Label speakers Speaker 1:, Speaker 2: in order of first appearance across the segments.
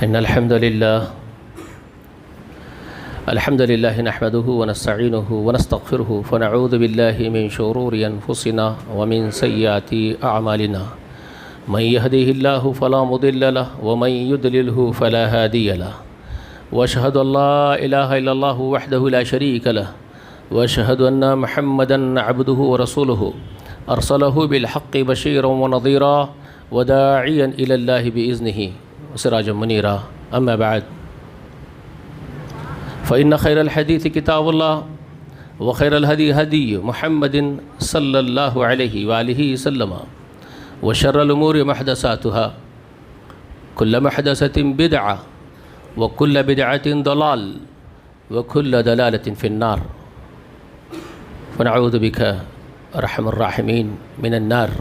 Speaker 1: إن الحمد لله نحمده ونستعينه ونستغفره فنعوذ بالله من شرور أنفسنا ومن سيئات أعمالنا من يهده الله فلا مضل له ومن يضلله فلا هادي له وأشهد أن لا إله إلا الله وحده لا شريك له وأشهد أن محمدا عبده ورسوله أرسله بالحق بشيرا ونظيرا وداعيا إلى الله بإذنه وسراجا منيرا أما بعد فإن خير الحديث كتاب الله وخير الهدي هدي محمد صلى الله عليه وآله وسلم وشر الأمور محدثاتها كل محدثة بدعة وكل بدعة ضلال وكل ضلالة في النار فنعوذ بك أرحم الراحمين من النار.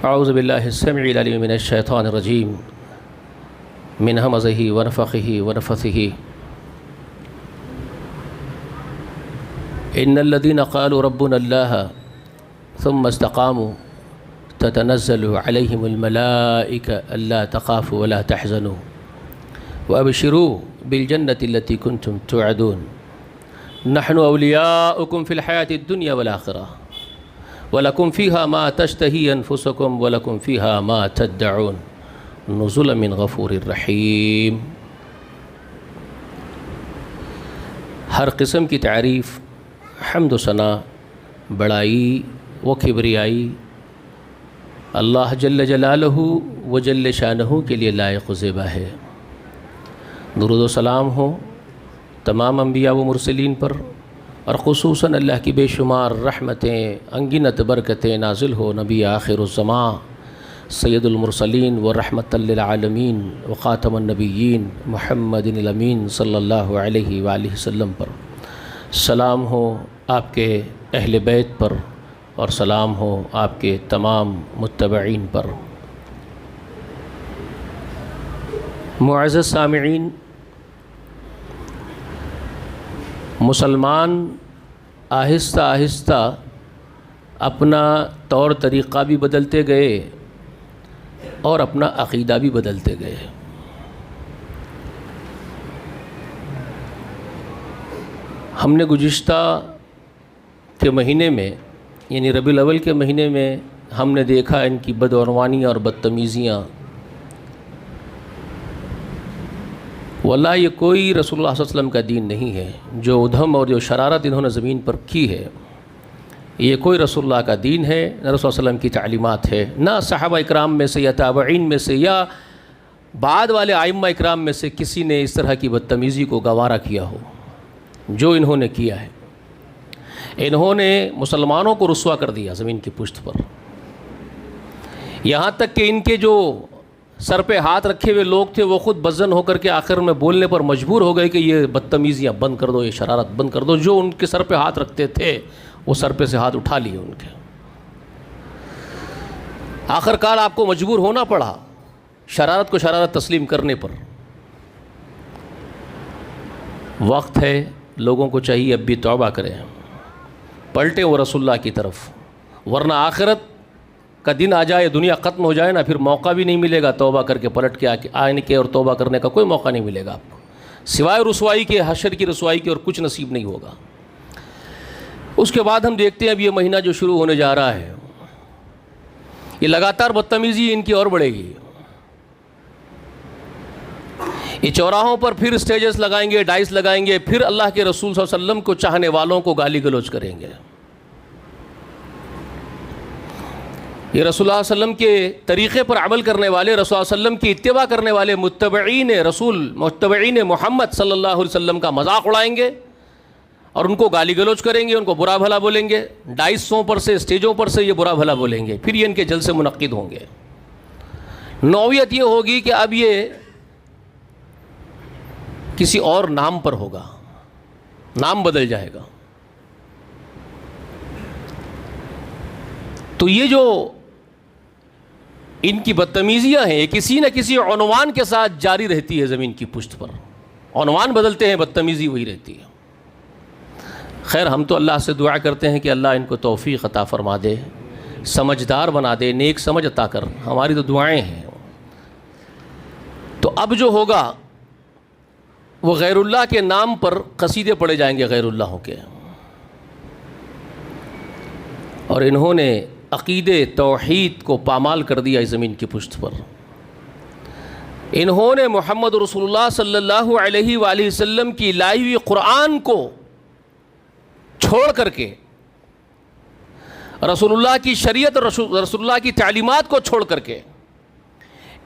Speaker 1: أعوذ بالله السميع العليم من الشيطان الرجيم من همزه ونفخه ونفثه. إن الذين قالوا ربنا الله ثم استقاموا تتنزل عليهم الملائكة ألا تخافوا ولا تحزنوا وأبشروا بالجنة التي كنتم توعدون نحن أولياؤكم في الحياة الدنيا والآخرة ولكم فيها ما تشتهي أنفسكم ولكم فيها ما تدعون نزلا من غفور رحیم. ہر قسم کی تعریف، حمد و ثنا، بڑائی و کبریائی اللہ جل جلالہ و جل شانہ کے لیے لائق و زیبا ہے. درود و سلام ہو تمام انبیاء و مرسلین پر، اور خصوصاً اللہ کی بے شمار رحمتیں انگنت برکتیں نازل ہو نبی آخر الزمان سید المرسلین و رحمت للعالمین و خاتم النبیین محمد الامین صلی اللہ علیہ وآلہ وسلم پر. سلام ہو آپ کے اہل بیت پر اور سلام ہو آپ کے تمام متبعین پر. معزز سامعین، مسلمان آہستہ آہستہ اپنا طور طریقہ بھی بدلتے گئے اور اپنا عقیدہ بھی بدلتے گئے. ہم نے گزشتہ کے مہینے میں یعنی ربیع الاول کے مہینے میں ہم نے دیکھا ان کی بدعنوانیاں اور بدتمیزیاں. واللہ یہ کوئی رسول اللہ صلی اللہ علیہ وسلم کا دین نہیں ہے. جو ادھم اور جو شرارت انہوں نے زمین پر کی ہے یہ کوئی رسول اللہ کا دین ہے، نہ رسول اللہ صلی اللہ علیہ وسلم کی تعلیمات ہے، نہ صحابہ اکرام میں سے یا تابعین میں سے یا بعد والے ائمہ اکرام میں سے کسی نے اس طرح کی بدتمیزی کو گوارا کیا ہو جو انہوں نے کیا ہے. انہوں نے مسلمانوں کو رسوا کر دیا زمین کی پشت پر، یہاں تک کہ ان کے جو سر پہ ہاتھ رکھے ہوئے لوگ تھے وہ خود بدظن ہو کر کے آخر میں بولنے پر مجبور ہو گئے کہ یہ بدتمیزیاں بند کر دو، یہ شرارت بند کر دو. جو ان کے سر پہ ہاتھ رکھتے تھے وہ سر پہ سے ہاتھ اٹھا لیے ان کے. آخر کار آپ کو مجبور ہونا پڑا شرارت کو شرارت تسلیم کرنے پر. وقت ہے، لوگوں کو چاہیے اب بھی توبہ کریں، پلٹیں وہ رسول اللہ کی طرف، ورنہ آخرت کا دن آ جائے، دنیا ختم ہو جائے نا، پھر موقع بھی نہیں ملے گا توبہ کر کے پلٹ کے آنے کے، اور توبہ کرنے کا کوئی موقع نہیں ملے گا آپ کو سوائے رسوائی کے، حشر کی رسوائی کے، اور کچھ نصیب نہیں ہوگا. اس کے بعد ہم دیکھتے ہیں اب یہ مہینہ جو شروع ہونے جا رہا ہے یہ لگاتار بدتمیزی ان کی اور بڑھے گی. یہ چوراہوں پر پھر اسٹیجز لگائیں گے، ڈائس لگائیں گے، پھر اللہ کے رسول صلی اللہ علیہ وسلم کو چاہنے والوں کو گالی گلوچ کریں گے. یہ رسول اللہ علیہ وسلم کے طریقے پر عمل کرنے والے، رسول اللہ علیہ وسلم کی اتباع کرنے والے متبعین محمد صلی اللہ علیہ وسلم کا مذاق اڑائیں گے اور ان کو گالی گلوچ کریں گے، ان کو برا بھلا بولیں گے، ڈائسوں پر سے، اسٹیجوں پر سے یہ برا بھلا بولیں گے. پھر یہ ان کے جلسے منعقد ہوں گے. نوعیت یہ ہوگی کہ اب یہ کسی اور نام پر ہوگا، نام بدل جائے گا. تو یہ جو ان کی بدتمیزیاں ہیں کسی نہ کسی عنوان کے ساتھ جاری رہتی ہے زمین کی پشت پر. عنوان بدلتے ہیں، بدتمیزی وہی رہتی ہے. خیر ہم تو اللہ سے دعا کرتے ہیں کہ اللہ ان کو توفیق عطا فرما دے سمجھدار بنا دے، نیک سمجھ عطا کر، ہماری تو دعائیں ہیں۔ تو اب جو ہوگا وہ غیر اللہ کے نام پر قصیدے پڑھے جائیں گے غیر اللہوں کے، اور انہوں نے عقیدے توحید کو پامال کر دیا اس زمین کی پشت پر۔ انہوں نے محمد رسول اللہ صلی اللہ علیہ وآلہ وسلم کی لائی ہوئی قرآن کو چھوڑ کر کے، رسول اللہ کی شریعت اور رسول اللہ کی تعلیمات کو چھوڑ کر کے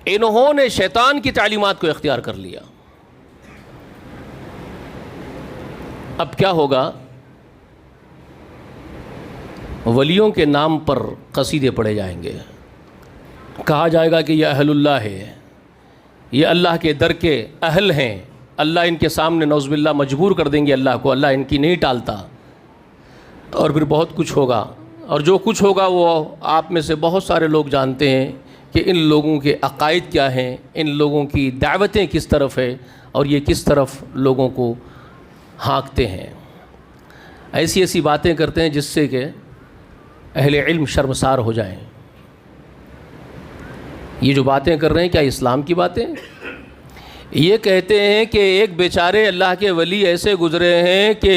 Speaker 1: انہوں نے شیطان کی تعلیمات کو اختیار کر لیا۔ اب کیا ہوگا؟ ولیوں کے نام پر قصیدے پڑھے جائیں گے، کہا جائے گا کہ یہ اہل اللہ ہے، یہ اللہ کے در کے اہل ہیں، اللہ ان کے سامنے نعوذ باللہ مجبور کر دیں گے اللہ کو، اللہ ان کی نہیں ٹالتا، اور پھر بہت کچھ ہوگا، اور جو کچھ ہوگا وہ آپ میں سے بہت سارے لوگ جانتے ہیں کہ ان لوگوں کے عقائد کیا ہیں، ان لوگوں کی دعوتیں کس طرف ہے، اور یہ کس طرف لوگوں کو ہانکتے ہیں، ایسی ایسی باتیں کرتے ہیں جس سے کہ اہل علم شرمسار ہو جائیں۔ یہ جو باتیں کر رہے ہیں کیا اسلام کی باتیں؟ یہ کہتے ہیں کہ ایک بیچارے اللہ کے ولی ایسے گزرے ہیں کہ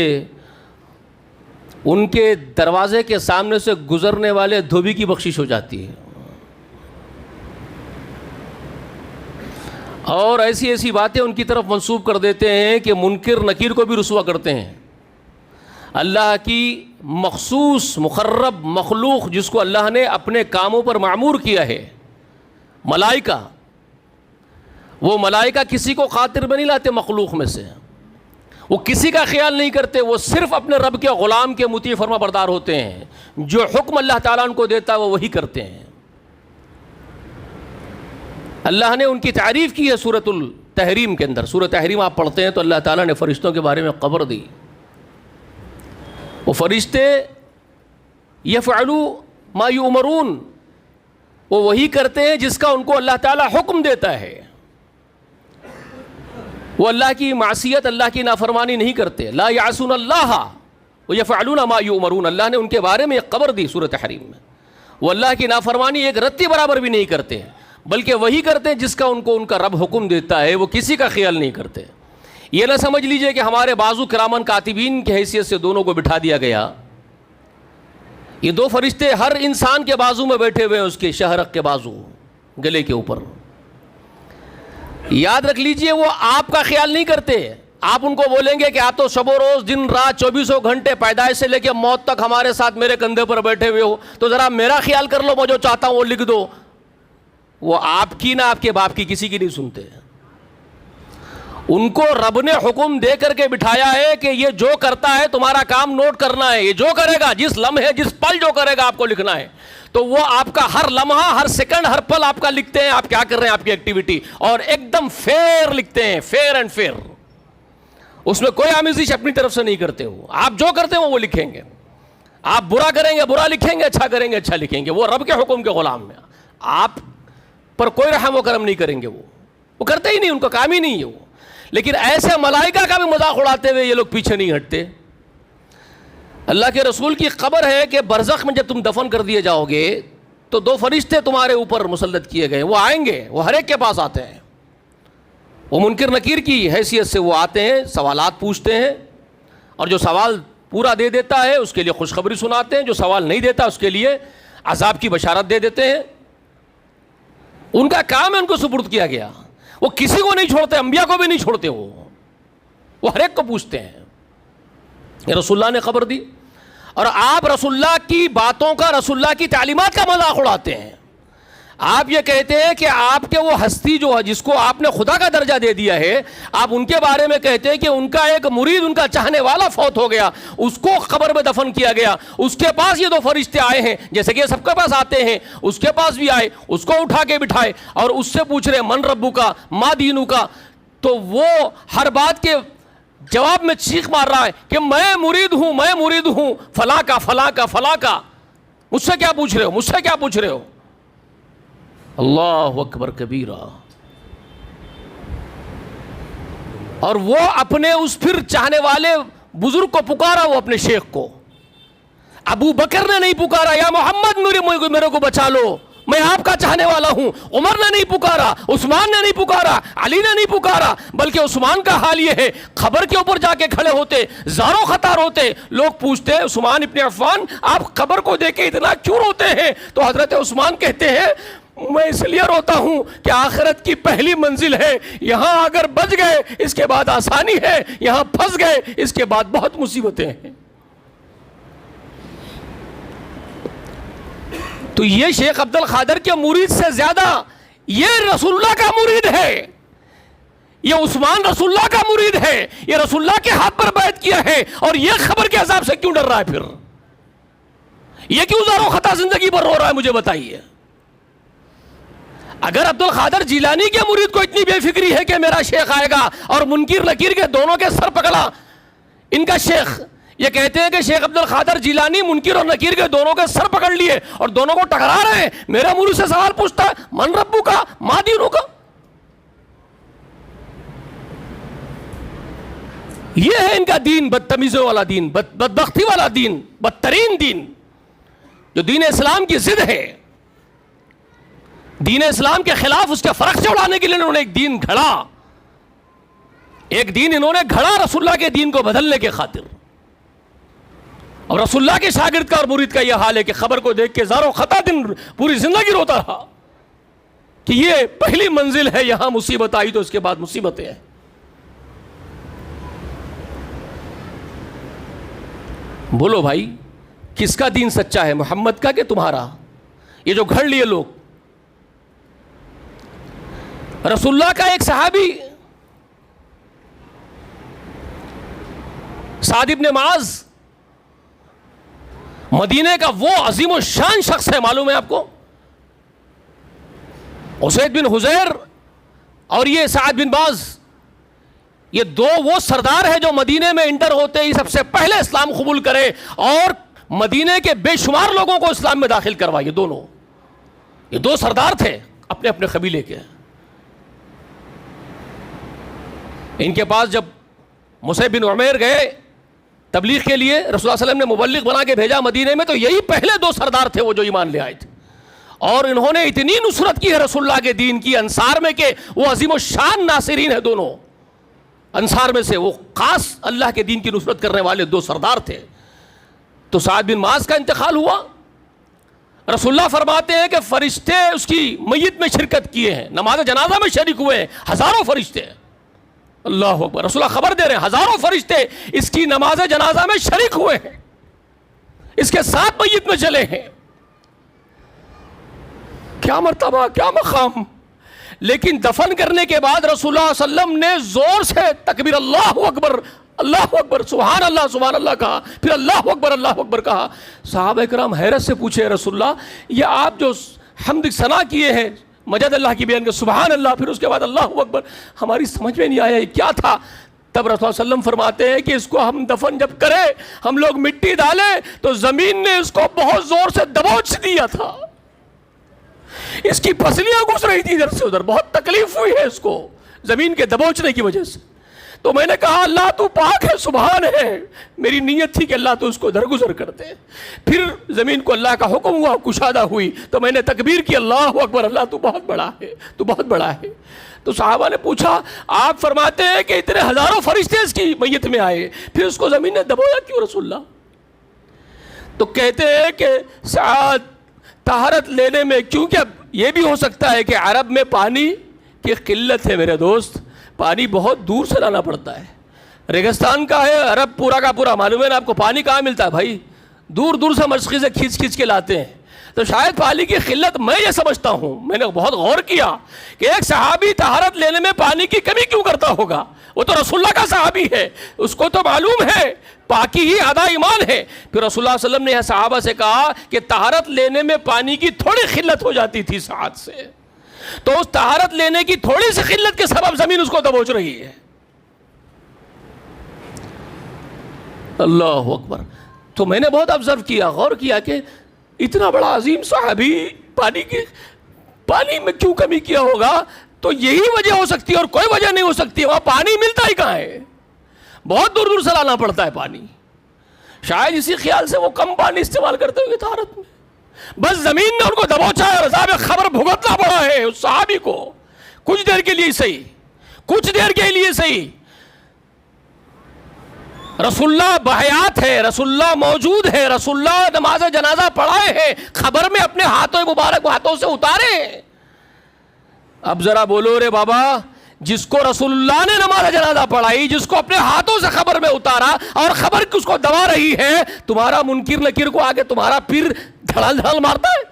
Speaker 1: ان کے دروازے کے سامنے سے گزرنے والے دھوبی کی بخشش ہو جاتی ہے، اور ایسی ایسی باتیں ان کی طرف منسوب کر دیتے ہیں کہ منکر نکیر کو بھی رسوا کرتے ہیں۔ اللہ کی مخصوص مقرب مخلوق جس کو اللہ نے اپنے کاموں پر معمور کیا ہے، ملائکہ، وہ ملائکہ کسی کو خاطر میں نہیں لاتے، مخلوق میں سے وہ کسی کا خیال نہیں کرتے، وہ صرف اپنے رب کے غلام کے مطیع فرما بردار ہوتے ہیں، جو حکم اللہ تعالیٰ ان کو دیتا ہے وہ وہی کرتے ہیں۔ اللہ نے ان کی تعریف کی ہے سورۃ التحریم کے اندر، سورۃ تحریم آپ پڑھتے ہیں تو اللہ تعالیٰ نے فرشتوں کے بارے میں خبر دی، وہ فرشتے یفعلوا ما یؤمرون، وہ وہی کرتے ہیں جس کا ان کو اللہ تعالیٰ حکم دیتا ہے، وہ اللہ کی معصیت، اللہ کی نافرمانی نہیں کرتے، لا یعصون اللہ ویفعلون ما یؤمرون، اللہ نے ان کے بارے میں ایک خبر دی سورۃ تحریم میں، وہ اللہ کی نافرمانی ایک رتی برابر بھی نہیں کرتے، بلکہ وہی کرتے ہیں جس کا ان کو ان کا رب حکم دیتا ہے، وہ کسی کا خیال نہیں کرتے۔ یہ نہ سمجھ لیجئے کہ ہمارے بازو کرامن کاتبین کی حیثیت سے دونوں کو بٹھا دیا گیا، یہ دو فرشتے ہر انسان کے بازو میں بیٹھے ہوئے ہیں، اس کے شہرق کے بازو، گلے کے اوپر، یاد رکھ لیجئے وہ آپ کا خیال نہیں کرتے۔ آپ ان کو بولیں گے کہ آپ تو شب و روز دن رات 24 گھنٹے پیدائش سے لے کے موت تک ہمارے ساتھ میرے کندھے پر بیٹھے ہوئے ہو، تو ذرا میرا خیال کر لو، میں جو چاہتا ہوں وہ لکھ دو۔ وہ آپ کی نہ آپ کے باپ کی کسی کی نہیں سنتے، ان کو رب نے حکم دے کر کے بٹھایا ہے کہ یہ جو کرتا ہے تمہارا کام نوٹ کرنا ہے، یہ جو کرے گا، جس لمحے جس پل جو کرے گا آپ کو لکھنا ہے، تو وہ آپ کا ہر لمحہ ہر سیکنڈ ہر پل آپ کا لکھتے ہیں، آپ کیا کر رہے ہیں، آپ کی ایکٹیویٹی، اور ایک دم فیئر لکھتے ہیں، فیئر اینڈ فیئر، اس میں کوئی آمیزش اپنی طرف سے نہیں کرتے ہو، آپ جو کرتے ہیں وہ لکھیں گے، آپ برا کریں گے برا لکھیں گے، اچھا کریں گے اچھا لکھیں گے، وہ رب کے حکم کے غلام ہیں، آپ پر کوئی رحم و کرم نہیں کریں گے، وہ کرتے ہی نہیں، ان کا کام ہی نہیں ہے وہ۔ لیکن ایسے ملائکہ کا بھی مذاق اڑاتے ہوئے یہ لوگ پیچھے نہیں ہٹتے۔ اللہ کے رسول کی خبر ہے کہ برزخ میں جب تم دفن کر دیے جاؤ گے تو دو فرشتے تمہارے اوپر مسلط کیے گئے، وہ آئیں گے، وہ ہر ایک کے پاس آتے ہیں، وہ منکر نکیر کی حیثیت سے وہ آتے ہیں، سوالات پوچھتے ہیں، اور جو سوال پورا دے دیتا ہے اس کے لیے خوشخبری سناتے ہیں، جو سوال نہیں دیتا اس کے لیے عذاب کی بشارت دے دیتے ہیں۔ ان کا کام ہے، ان کو سپرد کیا گیا، وہ کسی کو نہیں چھوڑتے، انبیاء کو بھی نہیں چھوڑتے، وہ ہر ایک کو پوچھتے ہیں۔ یہ رسول اللہ نے خبر دی، اور آپ رسول اللہ کی باتوں کا، رسول اللہ کی تعلیمات کا مذاق اڑاتے ہیں۔ آپ یہ کہتے ہیں کہ آپ کے وہ ہستی جو ہے جس کو آپ نے خدا کا درجہ دے دیا ہے، آپ ان کے بارے میں کہتے ہیں کہ ان کا ایک مرید، ان کا چاہنے والا فوت ہو گیا، اس کو قبر میں دفن کیا گیا، اس کے پاس یہ دو فرشتے آئے ہیں، جیسے کہ سب کے پاس آتے ہیں، اس کے پاس بھی آئے، اس کو اٹھا کے بٹھائے اور اس سے پوچھ رہے من ربو کا ما دینو کا، تو وہ ہر بات کے جواب میں چیخ مار رہا ہے کہ میں مرید ہوں، میں مرید ہوں، فلاں کا فلاں کا فلاں کا، مجھ سے کیا پوچھ رہے ہو، مجھ سے کیا پوچھ رہے ہو؟ اللہ اکبر کبیرہ۔ اور وہ اپنے اس پھر چاہنے والے بزرگ کو پکارا، وہ اپنے شیخ کو، ابو بکر نے نہیں پکارا یا محمد میرے کو بچا لو، میں آپ کا چاہنے والا ہوں. عمر نے نہیں پکارا، عثمان نے نہیں پکارا، علی نے نہیں پکارا، بلکہ عثمان کا حال یہ ہے قبر کے اوپر جا کے کھڑے ہوتے، زاروں خطار ہوتے. لوگ پوچھتے عثمان ابن عفان آپ قبر کو دیکھ کے اتنا کیوں روتے ہیں؟ تو حضرت عثمان کہتے ہیں میں اس لیے روتا ہوں کہ آخرت کی پہلی منزل ہے، یہاں اگر بچ گئے اس کے بعد آسانی ہے، یہاں پھنس گئے اس کے بعد بہت مصیبتیں ہیں. تو یہ شیخ عبد القادر کے مرید سے زیادہ یہ رسول اللہ کا مرید ہے، یہ عثمان رسول اللہ کا مرید ہے، یہ رسول اللہ کے ہاتھ پر بیعت کیا ہے، اور یہ خبر کے عذاب سے کیوں ڈر رہا ہے؟ پھر یہ کیوں زاروں خطا زندگی پر رو رہا ہے؟ مجھے بتائیے. اگر عبد القادر جیلانی کے مرید کو اتنی بے فکری ہے کہ میرا شیخ آئے گا اور منکر نکیر کے دونوں کے سر پکڑا، ان کا شیخ یہ کہتے ہیں کہ شیخ عبد القادر جیلانی منکر اور نکیر کے دونوں کے سر پکڑ لیے اور دونوں کو ٹکرا رہے ہیں، میرے مرید سے سوال پوچھتا ہے من ربو کا ما دینو کا. یہ ہے ان کا دین، بدتمیزوں والا دین، بدبختی والا دین، بدترین دین، جو دین اسلام کی ضد ہے. دین اسلام کے خلاف اس کے فرق سے اڑانے کے لیے انہوں نے ایک دین گھڑا، ایک دین انہوں نے گھڑا رسول اللہ کے دین کو بدلنے کے خاطر. اور رسول اللہ کے شاگرد کا اور مرید کا یہ حال ہے کہ خبر کو دیکھ کے زاروں خطا دن پوری زندگی روتا رہا کہ یہ پہلی منزل ہے، یہاں مصیبت آئی تو اس کے بعد مصیبتیں ہیں. بولو بھائی کس کا دین سچا ہے، محمد کا کہ تمہارا؟ یہ جو گھڑ لیے لوگ. رسول اللہ کا ایک صحابی سعد بن معاذ مدینے کا وہ عظیم الشان شخص ہے، معلوم ہے آپ کو؟ اسید بن حضیر اور یہ سعد بن معاذ، یہ دو وہ سردار ہیں جو مدینے میں انٹر ہوتے ہی سب سے پہلے اسلام قبول کرے اور مدینے کے بے شمار لوگوں کو اسلام میں داخل کروائے. یہ دو سردار تھے اپنے اپنے قبیلے کے. ان کے پاس جب مصعب بن عمیر گئے تبلیغ کے لیے، رسول اللہ صلی اللہ علیہ وسلم نے مبلغ بنا کے بھیجا مدینے میں، تو یہی پہلے دو سردار تھے وہ جو ایمان لے آئے تھے. اور انہوں نے اتنی نصرت کی ہے رسول اللہ کے دین کی انصار میں کہ وہ عظیم الشان ناصرین ہیں دونوں. انصار میں سے وہ خاص اللہ کے دین کی نصرت کرنے والے دو سردار تھے. تو سعد بن معاذ کا انتقال ہوا. رسول اللہ فرماتے ہیں کہ فرشتے اس کی میت میں شرکت کیے ہیں، نماز جنازہ میں شریک ہوئے ہیں، ہزاروں فرشتے. اللہ اکبر. رسول اللہ خبر دے رہے ہیں ہزاروں فرشتے اس کی نماز جنازہ میں شریک ہوئے ہیں، اس کے ساتھ میت میں چلے ہیں. کیا مرتبہ، کیا مقام. لیکن دفن کرنے کے بعد رسول اللہ صلی اللہ علیہ وسلم نے زور سے تکبیر اللہ اکبر اللہ اکبر سبحان اللہ کہا، پھر اللہ اکبر کہا. صحابہ کرام حیرت سے پوچھے رسول اللہ یہ آپ جو حمد ثنا کیے ہیں مجد اللہ کی بیان کے سبحان اللہ پھر اس کے بعد اللہ اکبر، ہماری سمجھ میں نہیں آیا یہ کیا تھا. تب رسول اللہ صلی اللہ علیہ وسلم فرماتے ہیں کہ اس کو ہم دفن جب کرے ہم لوگ مٹی ڈالے تو زمین نے اس کو بہت زور سے دبوچ دیا تھا، اس کی پسلیاں گھس رہی تھی ادھر سے ادھر، بہت تکلیف ہوئی ہے اس کو زمین کے دبوچنے کی وجہ سے. تو میں نے کہا اللہ تو پاک ہے، سبحان ہے. میری نیت تھی کہ اللہ تو اس کو درگزر کر دے. پھر زمین کو اللہ کا حکم ہوا، کشادہ ہوئی، تو میں نے تکبیر کی اللہ اکبر، اللہ تو بہت بڑا ہے، تو بہت بڑا ہے. تو صحابہ نے پوچھا آپ فرماتے ہیں کہ اتنے ہزاروں فرشتے اس کی میت میں آئے، پھر اس کو زمین نے دبویا کیوں رسول اللہ؟ تو کہتے ہیں کہ سعد طہارت لینے میں، کیونکہ اب یہ بھی ہو سکتا ہے کہ عرب میں پانی کی قلت ہے میرے دوست، پانی بہت دور سے لانا پڑتا ہے. ریگستان کا ہے عرب پورا کا پورا، معلوم ہے نا آپ کو پانی کہاں ملتا ہے بھائی، دور دور سے مشقی سے کھینچ کے لاتے ہیں. تو شاید پانی کی قلت میں یہ سمجھتا ہوں، میں نے بہت غور کیا کہ ایک صحابی طہارت لینے میں پانی کی کمی کیوں کرتا ہوگا. وہ تو رسول اللہ کا صحابی ہے، اس کو تو معلوم ہے پاکی ہی آدھا ایمان ہے. پھر رسول اللہ صلی اللہ علیہ وسلم نے صحابہ سے کہا کہ طہارت لینے میں پانی کی تھوڑی قلت ہو جاتی تھی ساعت سے، تو اس طہارت لینے کی تھوڑی سی قلت کے سبب زمین اس کو دبوچ رہی ہے. اللہ اکبر. تو میں نے بہت آبزرو کیا، غور کیا کہ اتنا بڑا عظیم صحابی پانی میں کیوں کمی کیا ہوگا. تو یہی وجہ ہو سکتی ہے اور کوئی وجہ نہیں ہو سکتی. وہاں پانی ملتا ہی کہاں ہے، بہت دور دور سے لانا پڑتا ہے پانی. شاید اسی خیال سے وہ کم پانی استعمال کرتے ہوئے طہارت میں، بس زمین نے ان کو دبوچا ہے، عذاب خبر بھگتنا پڑا ہے اس صحابی کو، کچھ دیر کے لیے صحیح، کچھ دیر کے لیے صحیح۔ رسول اللہ بحیات ہے، رسول اللہ موجود ہے، رسول اللہ نماز جنازہ پڑھائے ہیں، خبر میں اپنے ہاتھوں مبارک ہاتھوں سے اتارے۔ اب ذرا بولو رے بابا، جس کو رسول اللہ نے نماز جنازہ پڑھائی، جس کو اپنے ہاتھوں سے خبر میں اتارا، اور خبر اس کو دبا رہی ہے، تمہارا منکر نکیر کو آگے تمہارا پیر دھڑال دھڑال مارتا ہے،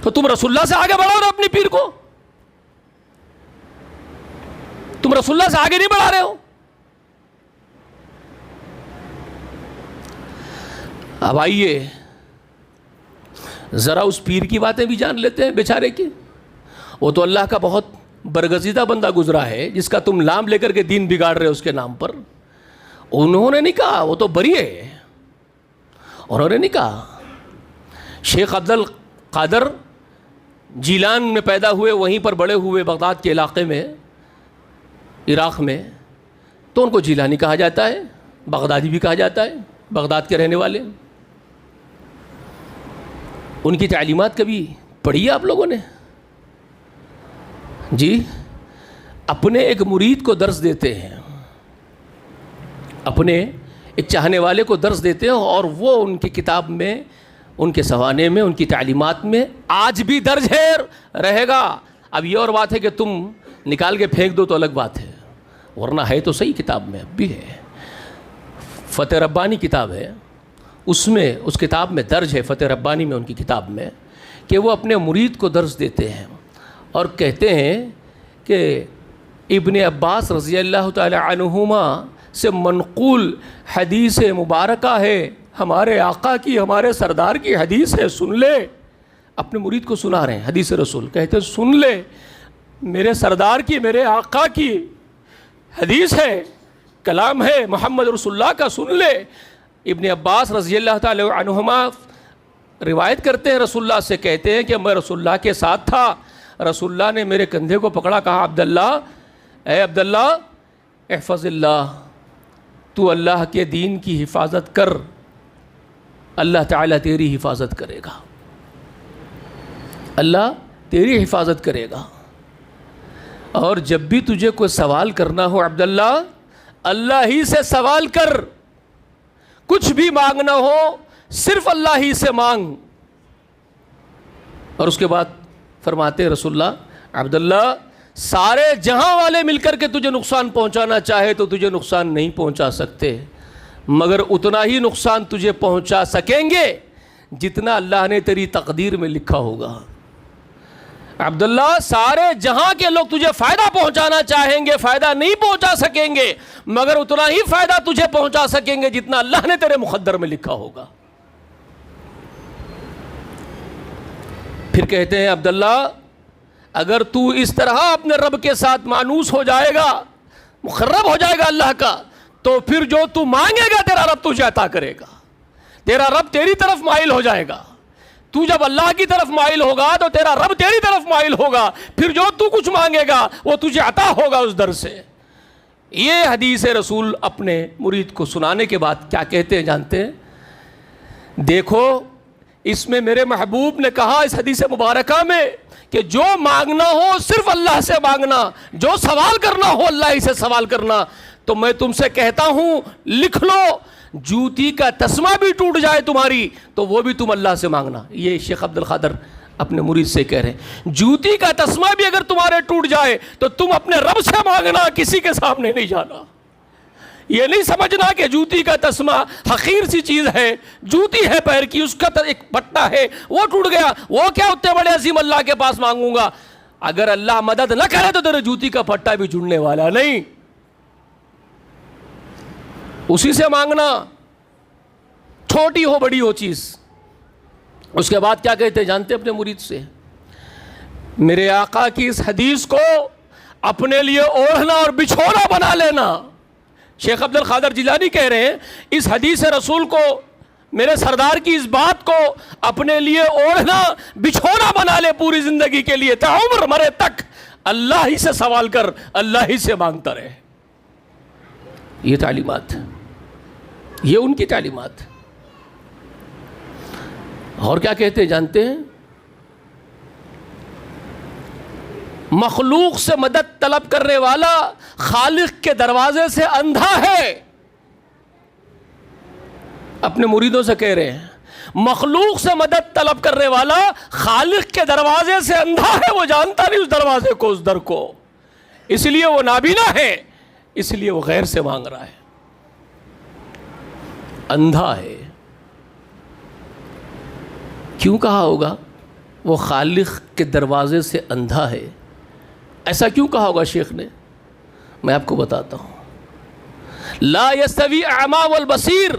Speaker 1: تو تم رسول اللہ سے آگے بڑھاؤ رہے اپنی پیر کو، تم رسول اللہ سے آگے نہیں بڑھا رہے ہو۔ اب آئیے ذرا اس پیر کی باتیں بھی جان لیتے ہیں بیچارے کی۔ وہ تو اللہ کا بہت برگزیدہ بندہ گزرا ہے، جس کا تم نام لے کر کے دین بگاڑ رہے ہو اس کے نام پر۔ انہوں نے نہیں کہا، وہ تو بری ہے، انہوں نے نہیں کہا۔ شیخ عبد القادر جیلان میں پیدا ہوئے، وہیں پر بڑے ہوئے بغداد کے علاقے میں، عراق میں، تو ان کو جیلانی کہا جاتا ہے، بغدادی بھی کہا جاتا ہے، بغداد کے رہنے والے۔ ان کی تعلیمات کبھی پڑھی ہے آپ لوگوں نے؟ جی، اپنے ایک مرید کو درس دیتے ہیں، اپنے ایک چاہنے والے کو درس دیتے ہیں، اور وہ ان کی کتاب میں، ان کے سوانے میں، ان کی تعلیمات میں آج بھی درج ہے، رہے گا۔ اب یہ اور بات ہے کہ تم نکال کے پھینک دو تو الگ بات ہے، ورنہ ہے تو صحیح کتاب میں اب بھی ہے۔ فتح ربانی کتاب ہے، اس میں، اس کتاب میں درج ہے، فتح ربانی میں ان کی کتاب میں، کہ وہ اپنے مرید کو درس دیتے ہیں اور کہتے ہیں کہ ابن عباس رضی اللہ تعالی عنہما سے منقول حدیث مبارکہ ہے، ہمارے آقا کی، ہمارے سردار کی حدیث ہے، سن لے۔ اپنے مرید کو سنا رہے ہیں حدیث رسول، کہتے ہیں سن لے، میرے سردار کی، میرے آقا کی حدیث ہے، کلام ہے محمد رسول اللہ کا، سن لے۔ ابن عباس رضی اللہ تعالی عنہما روایت کرتے ہیں رسول اللہ سے، کہتے ہیں کہ میں رسول اللہ کے ساتھ تھا، رسول اللہ نے میرے کندھے کو پکڑا، کہا عبداللہ، اے عبداللہ، احفظ اللہ، تو اللہ کے دین کی حفاظت کر، اللہ تعالیٰ تیری حفاظت کرے گا، اللہ تیری حفاظت کرے گا۔ اور جب بھی تجھے کوئی سوال کرنا ہو عبداللہ، اللہ ہی سے سوال کر، کچھ بھی مانگنا ہو صرف اللہ ہی سے مانگ۔ اور اس کے بعد فرماتے رسول اللہ، عبداللہ، سارے جہاں والے مل کر کے تجھے نقصان پہنچانا چاہے تو تجھے نقصان نہیں پہنچا سکتے، مگر اتنا ہی نقصان تجھے پہنچا سکیں گے جتنا اللہ نے تیری تقدیر میں لکھا ہوگا۔ عبداللہ، سارے جہاں کے لوگ تجھے فائدہ پہنچانا چاہیں گے، فائدہ نہیں پہنچا سکیں گے، مگر اتنا ہی فائدہ تجھے پہنچا سکیں گے جتنا اللہ نے تیرے مقدر میں لکھا ہوگا۔ پھر کہتے ہیں عبداللہ، اگر تو اس طرح اپنے رب کے ساتھ مانوس ہو جائے گا، مقرب ہو جائے گا اللہ کا، تو پھر جو تو مانگے گا تیرا رب تجھے عطا کرے گا، تیرا رب تیری طرف مائل ہو جائے گا۔ تو جب اللہ کی طرف مائل ہوگا تو تیرا رب تیری طرف مائل ہوگا، پھر جو تو کچھ مانگے گا وہ تجھے عطا ہوگا اس در سے۔ یہ حدیث رسول اپنے مرید کو سنانے کے بعد کیا کہتے ہیں جانتے ہیں؟ دیکھو، اس میں میرے محبوب نے کہا اس حدیث مبارکہ میں کہ جو مانگنا ہو صرف اللہ سے مانگنا، جو سوال کرنا ہو اللہ ہی سے سوال کرنا۔ تو میں تم سے کہتا ہوں، لکھ لو، جوتی کا تسمہ بھی ٹوٹ جائے تمہاری تو وہ بھی تم اللہ سے مانگنا۔ یہ شیخ عبد القادر اپنے مرید سے کہہ رہے ہیں، جوتی کا تسمہ بھی اگر تمہارے ٹوٹ جائے تو تم اپنے رب سے مانگنا، کسی کے سامنے نہیں جانا۔ یہ نہیں سمجھنا کہ جوتی کا تسمہ حقیر سی چیز ہے، جوتی ہے پیر کی، اس کا ایک پٹا ہے، وہ ٹوٹ گیا، وہ کیا اتنے بڑے عظیم اللہ کے پاس مانگوں گا؟ اگر اللہ مدد نہ کرے تو تیرے جوتی کا پٹا بھی جڑنے والا نہیں، اسی سے مانگنا، چھوٹی ہو بڑی ہو چیز۔ اس کے بعد کیا کہتے ہیں جانتے اپنے مرید سے؟ میرے آقا کی اس حدیث کو اپنے لیے اوڑھنا اور بچھونا بنا لینا۔ شیخ عبد القادر جیلانی کہہ رہے ہیں، اس حدیث رسول کو، میرے سردار کی اس بات کو اپنے لیے اوڑھنا بچھونا بنا لے پوری زندگی کے لیے، تا عمر مرے تک اللہ ہی سے سوال کر، اللہ ہی سے مانگتا رہے۔ یہ تعلیمات یہ ان کی تعلیمات. اور کیا کہتے ہیں جانتے ہیں؟ مخلوق سے مدد طلب کرنے والا خالق کے دروازے سے اندھا ہے. اپنے مریدوں سے کہہ رہے ہیں مخلوق سے مدد طلب کرنے والا خالق کے دروازے سے اندھا ہے. وہ جانتا نہیں اس دروازے کو، اس در کو، اس لیے وہ نابینا ہے، اس لیے وہ غیر سے مانگ رہا ہے، اندھا ہے. کیوں کہا ہوگا وہ خالق کے دروازے سے اندھا ہے؟ ایسا کیوں کہا ہوگا شیخ نے؟ میں آپ کو بتاتا ہوں. لا یستوی اعمی والبصیر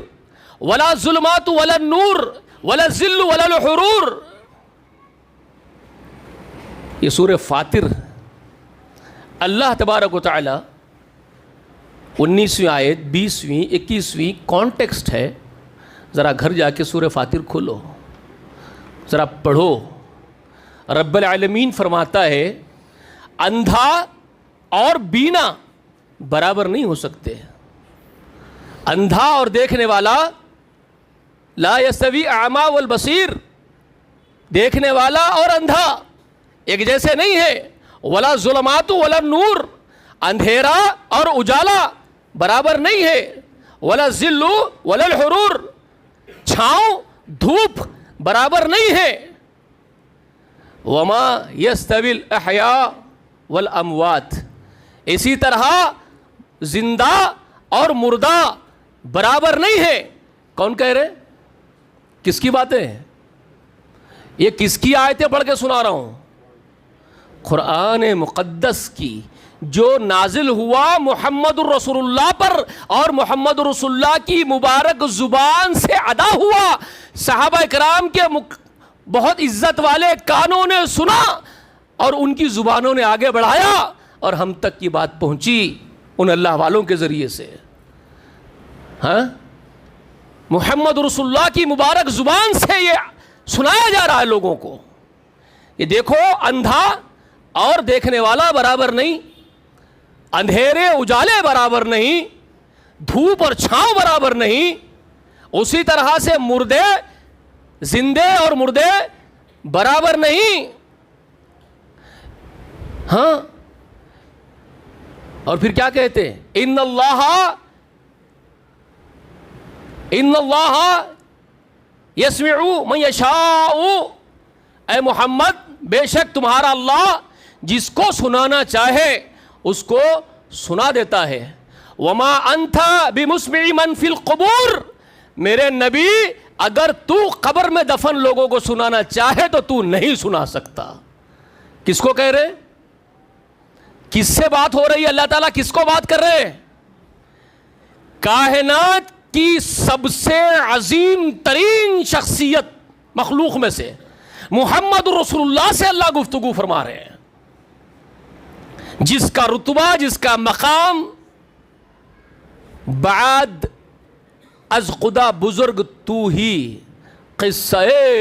Speaker 1: ولا الظلمات ولا النور ولا الظل ولا الحرور. یہ سورہ فاطر، اللہ تبارک و تعالی 19ویں آیت، 20ویں، 21ویں کانٹیکسٹ ہے. ذرا گھر جا کے سورہ فاطر کھولو، ذرا پڑھو. رب العالمین فرماتا ہے اندھا اور بینا برابر نہیں ہو سکتے. اندھا اور دیکھنے والا، لا یستوی اعمی والبصیر، دیکھنے والا اور اندھا ایک جیسے نہیں ہے. ولا ظلمات ولا نور، اندھیرا اور اجالا برابر نہیں ہے. ولا الظل ولا الحرور، چھاؤں دھوپ برابر نہیں ہے. وما یستوی الاحیاء والاموات، اسی طرح زندہ اور مردہ برابر نہیں ہے. کون کہہ رہے؟ کس کی باتیں ہیں یہ؟ کس کی آیتیں پڑھ کے سنا رہا ہوں؟ قرآن مقدس کی، جو نازل ہوا محمد الرسول اللہ پر اور محمد الرسول اللہ کی مبارک زبان سے ادا ہوا. صحابہ کرام کے بہت عزت والے کانوں نے سنا اور ان کی زبانوں نے آگے بڑھایا اور ہم تک کی بات پہنچی ان اللہ والوں کے ذریعے سے. ہاں، محمد رسول اللہ کی مبارک زبان سے یہ سنایا جا رہا ہے لوگوں کو. یہ دیکھو، اندھا اور دیکھنے والا برابر نہیں، اندھیرے اجالے برابر نہیں، دھوپ اور چھاؤں برابر نہیں. اسی طرح سے مردے، زندے اور مردے برابر نہیں. ہاں، اور پھر کیا کہتے ہیں؟ ان اللہ یسمع من یشاء. اے محمد، بے شک تمہارا اللہ جس کو سنانا چاہے اس کو سنا دیتا ہے. وما انت بمسمع من فی القبور. میرے نبی، اگر تو قبر میں دفن لوگوں کو سنانا چاہے تو تو نہیں سنا سکتا. کس کو کہہ رہے؟ کس سے بات ہو رہی ہے؟ اللہ تعالیٰ کس کو بات کر رہے ہیں؟ کائنات کی سب سے عظیم ترین شخصیت مخلوق میں سے محمد رسول اللہ سے اللہ گفتگو فرما رہے ہیں، جس کا رتبہ، جس کا مقام بعد از خدا بزرگ تو ہی. قصہ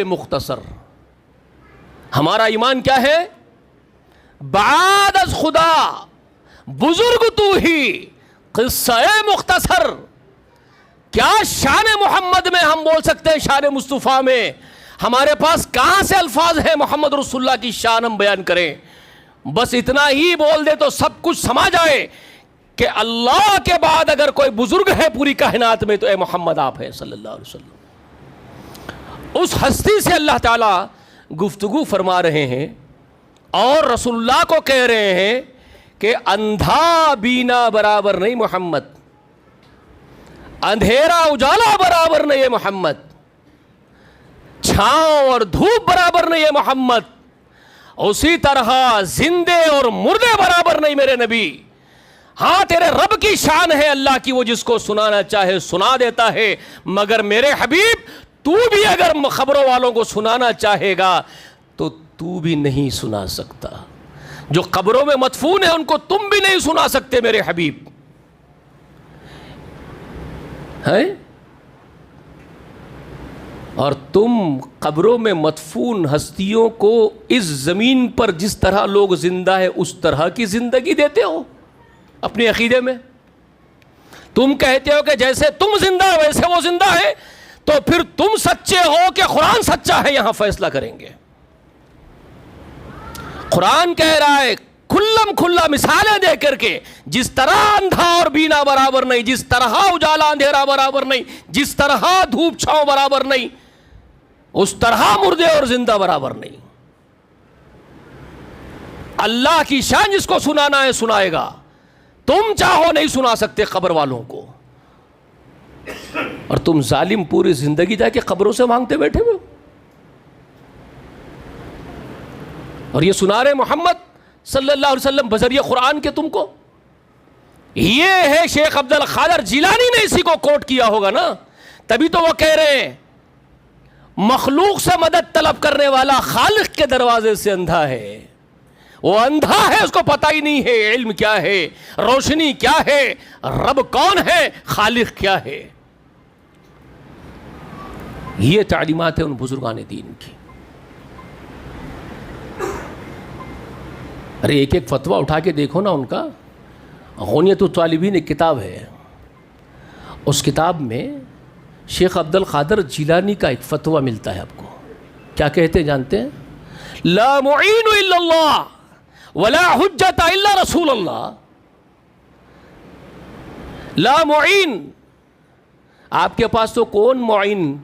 Speaker 1: مختصر. ہمارا ایمان کیا ہے؟ بعد از خدا بزرگ تو ہی، قصہ مختصر. کیا شان محمد میں ہم بول سکتے ہیں؟ شان مصطفیٰ میں ہمارے پاس کہاں سے الفاظ ہیں محمد رسول اللہ کی شان ہم بیان کریں؟ بس اتنا ہی بول دے تو سب کچھ سما جائے کہ اللہ کے بعد اگر کوئی بزرگ ہے پوری کائنات میں تو اے محمد آپ ہیں صلی اللہ علیہ وسلم. اس ہستی سے اللہ تعالیٰ گفتگو فرما رہے ہیں اور رسول اللہ کو کہہ رہے ہیں کہ اندھا بینا برابر نہیں محمد، اندھیرا اجالا برابر نہیں ہے محمد، چھاؤں اور دھوپ برابر نہیں ہے محمد، اسی طرح زندے اور مردے برابر نہیں میرے نبی. ہاں، تیرے رب کی شان ہے اللہ کی، وہ جس کو سنانا چاہے سنا دیتا ہے، مگر میرے حبیب تو بھی اگر خبروں والوں کو سنانا چاہے گا تو تو بھی نہیں سنا سکتا. جو قبروں میں مدفون ہیں ان کو تم بھی نہیں سنا سکتے میرے حبیب. ہے؟ اور تم قبروں میں مدفون ہستیوں کو اس زمین پر جس طرح لوگ زندہ ہے اس طرح کی زندگی دیتے ہو اپنے عقیدے میں. تم کہتے ہو کہ جیسے تم زندہ ہو ویسے وہ زندہ ہے، تو پھر تم سچے ہو کہ قرآن سچا ہے، یہاں فیصلہ کریں گے۔ قرآن کہہ رہا ہے کھلم کھلا مثالیں دے کر کے، جس طرح اندھا اور بینا برابر نہیں، جس طرح اجالا اندھیرا برابر نہیں، جس طرح دھوپ چھاؤں برابر نہیں، اس طرح مردے اور زندہ برابر نہیں۔ اللہ کی شان جس کو سنانا ہے سنائے گا، تم چاہو نہیں سنا سکتے قبر والوں کو، اور تم ظالم پوری زندگی جا کے قبروں سے مانگتے بیٹھے ہوئے ہو، اور یہ سنا رہے محمد صلی اللہ علیہ وسلم بذریعہ قرآن کے تم کو۔ یہ ہے شیخ عبد القادر جیلانی نے اسی کو کوٹ کیا ہوگا نا، تبھی تو وہ کہہ رہے ہیں مخلوق سے مدد طلب کرنے والا خالق کے دروازے سے اندھا ہے، وہ اندھا ہے، اس کو پتہ ہی نہیں ہے علم کیا ہے، روشنی کیا ہے، رب کون ہے، خالق کیا ہے۔ یہ تعلیمات ہیں ان بزرگان دین کی۔ ارے ایک ایک فتویٰ اٹھا کے دیکھو نا ان کا۔ غنیت الطالبین ایک کتاب ہے، اس کتاب میں شیخ عبد القادر جیلانی کا ایک فتویٰ ملتا ہے آپ کو۔ کیا کہتے ہیں جانتے ہیں؟ لا معین الا اللہ ولا حجت الا رسول اللہ۔ لا معین، آپ کے پاس تو کون معین؟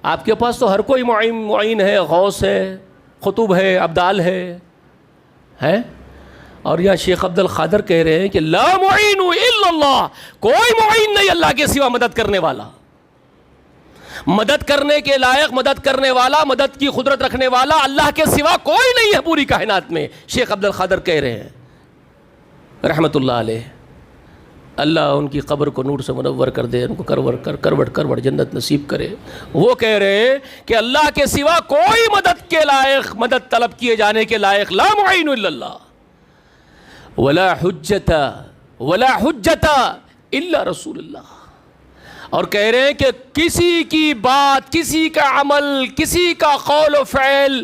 Speaker 1: آپ کے پاس تو ہر کوئی معین ہے، غوث ہے، قطب ہے، ابدال ہے، اور یہاں شیخ عبد القادر کہہ رہے ہیں کہ لا معین الا اللہ، کوئی معین نہیں اللہ کے سوا مدد کرنے والا، مدد کرنے کے لائق، مدد کرنے والا، مدد کی قدرت رکھنے والا اللہ کے سوا کوئی نہیں ہے پوری کائنات میں۔ شیخ عبد القادر کہہ رہے ہیں رحمت اللہ علیہ، اللہ ان کی قبر کو نور سے منور کر دے، ان کو کروڑ جنت نصیب کرے۔ وہ کہہ رہے ہیں کہ اللہ کے سوا کوئی مدد کے لائق، مدد طلب کیے جانے کے لائق، لا معین الا اللہ ولا حجت الا رسول اللہ۔ اور کہہ رہے ہیں کہ کسی کی بات، کسی کا عمل، کسی کا قول و فعل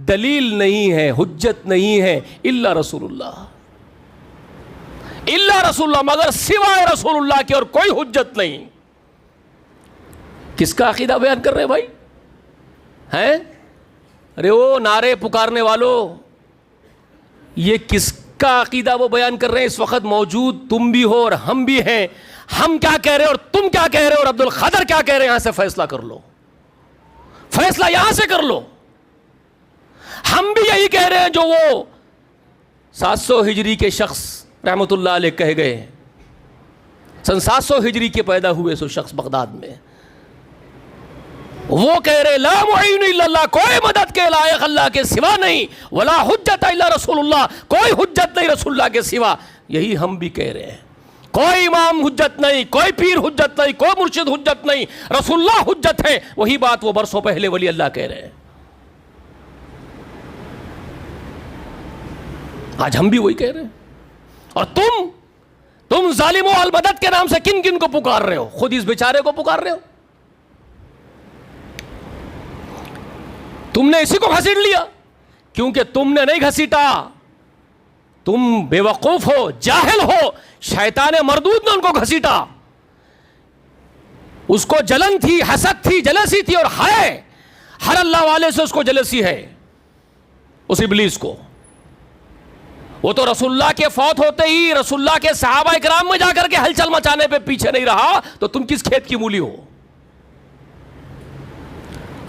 Speaker 1: دلیل نہیں ہے، حجت نہیں ہے، الا رسول اللہ، الا رسول اللہ، مگر سوائے رسول اللہ کے اور کوئی حجت نہیں۔ کس کا عقیدہ بیان کر رہے ہیں بھائی؟ ہیں؟ ارے وہ نعرے پکارنے والوں، یہ کس کا عقیدہ وہ بیان کر رہے ہیں؟ اس وقت موجود تم بھی ہو اور ہم بھی ہیں۔ ہم کیا کہہ رہے ہیں اور تم کیا کہہ رہے ہو اور عبد القادر کیا کہہ رہے ہیں؟ یہاں سے فیصلہ کر لو، فیصلہ یہاں سے کر لو۔ ہم بھی یہی کہہ رہے ہیں جو وہ 700 ہجری کے شخص رحمت اللہ علیہ کہہ گئے، سن 700 ہجری کے پیدا ہوئے سو شخص بغداد میں، وہ کہہ رہے لا معین الا اللہ، کوئی مدد کے لائق اللہ کے سوا نہیں، ولا حجت الا رسول اللہ، کوئی حجت نہیں رسول اللہ کے سوا۔ یہی ہم بھی کہہ رہے ہیں، کوئی امام حجت نہیں، کوئی پیر حجت نہیں، کوئی مرشد حجت نہیں، رسول اللہ حجت ہے۔ وہی بات وہ برسوں پہلے ولی اللہ کہہ رہے ہیں، آج ہم بھی وہی کہہ رہے ہیں۔ اور تم ظالم و المدد کے نام سے کن کن کو پکار رہے ہو؟ خود اس بیچارے کو پکار رہے ہو، تم نے اسی کو گھسیٹ لیا، کیونکہ تم نے نہیں گھسیٹا، تم بے وقوف ہو، جاہل ہو، شیطان مردود نے ان کو گھسیٹا، اس کو جلن تھی، حسد تھی، جلسی تھی، اور ہے ہر اللہ والے سے اس کو جلسی ہے، اس ابلیس کو۔ وہ تو رسول اللہ کے فوت ہوتے ہی رسول اللہ کے صحابہ اکرام میں جا کر کے ہلچل مچانے پہ پیچھے نہیں رہا، تو تم کس کھیت کی مولی ہو؟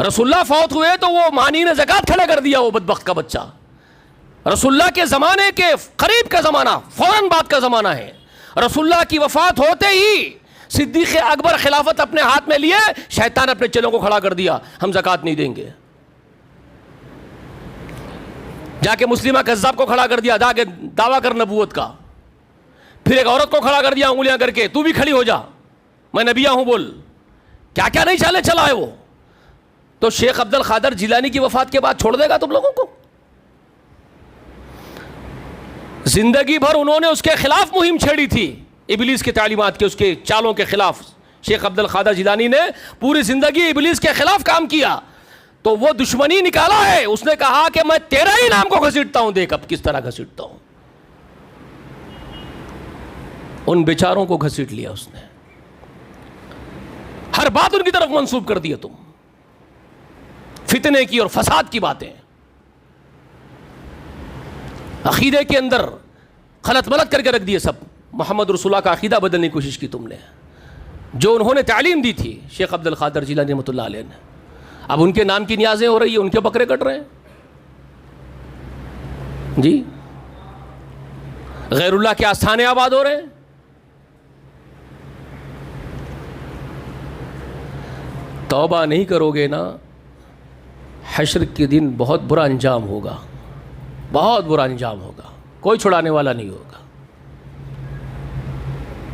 Speaker 1: رسول اللہ فوت ہوئے تو وہ مانین زکوٰۃ کھڑا کر دیا وہ بدبخت کا بچہ۔ رسول اللہ کے زمانے کے قریب کا زمانہ، فوراً بعد کا زمانہ ہے۔ رسول اللہ کی وفات ہوتے ہی صدیق اکبر خلافت اپنے ہاتھ میں لیے، شیطان اپنے چلوں کو کھڑا کر دیا، ہم زکوٰۃ نہیں دیں گے۔ جا کے مسلمہ کذاب کو کھڑا کر دیا، جا کے دعویٰ کر نبوت کا۔ پھر ایک عورت کو کھڑا کر دیا انگلیاں کر کے، تو بھی کھڑی ہو جا، میں نبیہ ہوں بول۔ کیا کیا نہیں چالے چلا ہے وہ۔ تو شیخ عبد القادر جیلانی کی وفات کے بعد چھوڑ دے گا تم لوگوں کو؟ زندگی بھر انہوں نے اس کے خلاف مہم چھیڑی تھی، ابلیس کی تعلیمات کے، اس کے چالوں کے خلاف۔ شیخ عبد القادر جیلانی نے پوری زندگی ابلیس کے خلاف کام کیا، تو وہ دشمنی نکالا ہے۔ اس نے کہا کہ میں تیرا ہی نام کو گھسیٹتا ہوں، دیکھ اب کس طرح گھسیٹتا ہوں۔ ان بیچاروں کو گھسیٹ لیا اس نے، ہر بات ان کی طرف منسوب کر دیا تم، فتنے کی اور فساد کی باتیں، عقیدے کے اندر خلط ملط کر کے رکھ دیے سب، محمد رسول اللہ کا عقیدہ بدلنے کی کوشش کی تم نے، جو انہوں نے تعلیم دی تھی شیخ عبد القادر جیلانی رحمۃ اللہ علیہ نے، اب ان کے نام کی نیازیں ہو رہی ہیں، ان کے بکرے کٹ رہے ہیں جی، غیر اللہ کے آستانے آباد ہو رہے ہیں۔ توبہ نہیں کرو گے نا، حشر کے دن بہت برا انجام ہوگا، بہت برا انجام ہوگا، کوئی چھڑانے والا نہیں ہوگا۔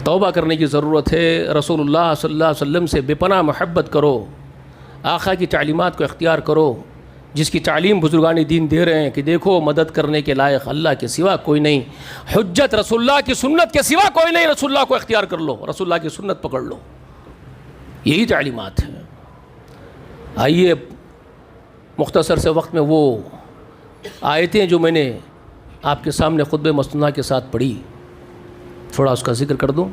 Speaker 1: توبہ کرنے کی ضرورت ہے، رسول اللہ صلی اللہ علیہ وسلم سے بے پناہ محبت کرو، آقا کی تعلیمات کو اختیار کرو، جس کی تعلیم بزرگان دین دے رہے ہیں کہ دیکھو مدد کرنے کے لائق اللہ کے سوا کوئی نہیں، حجت رسول اللہ کی سنت کے سوا کوئی نہیں، رسول اللہ کو اختیار کر لو، رسول اللہ کی سنت پکڑ لو، یہی تعلیمات ہیں۔ آئیے مختصر سے وقت میں وہ آیتیں جو میں نے آپ کے سامنے خطبہ مسنونہ کے ساتھ پڑھی، تھوڑا اس کا ذکر کر دوں۔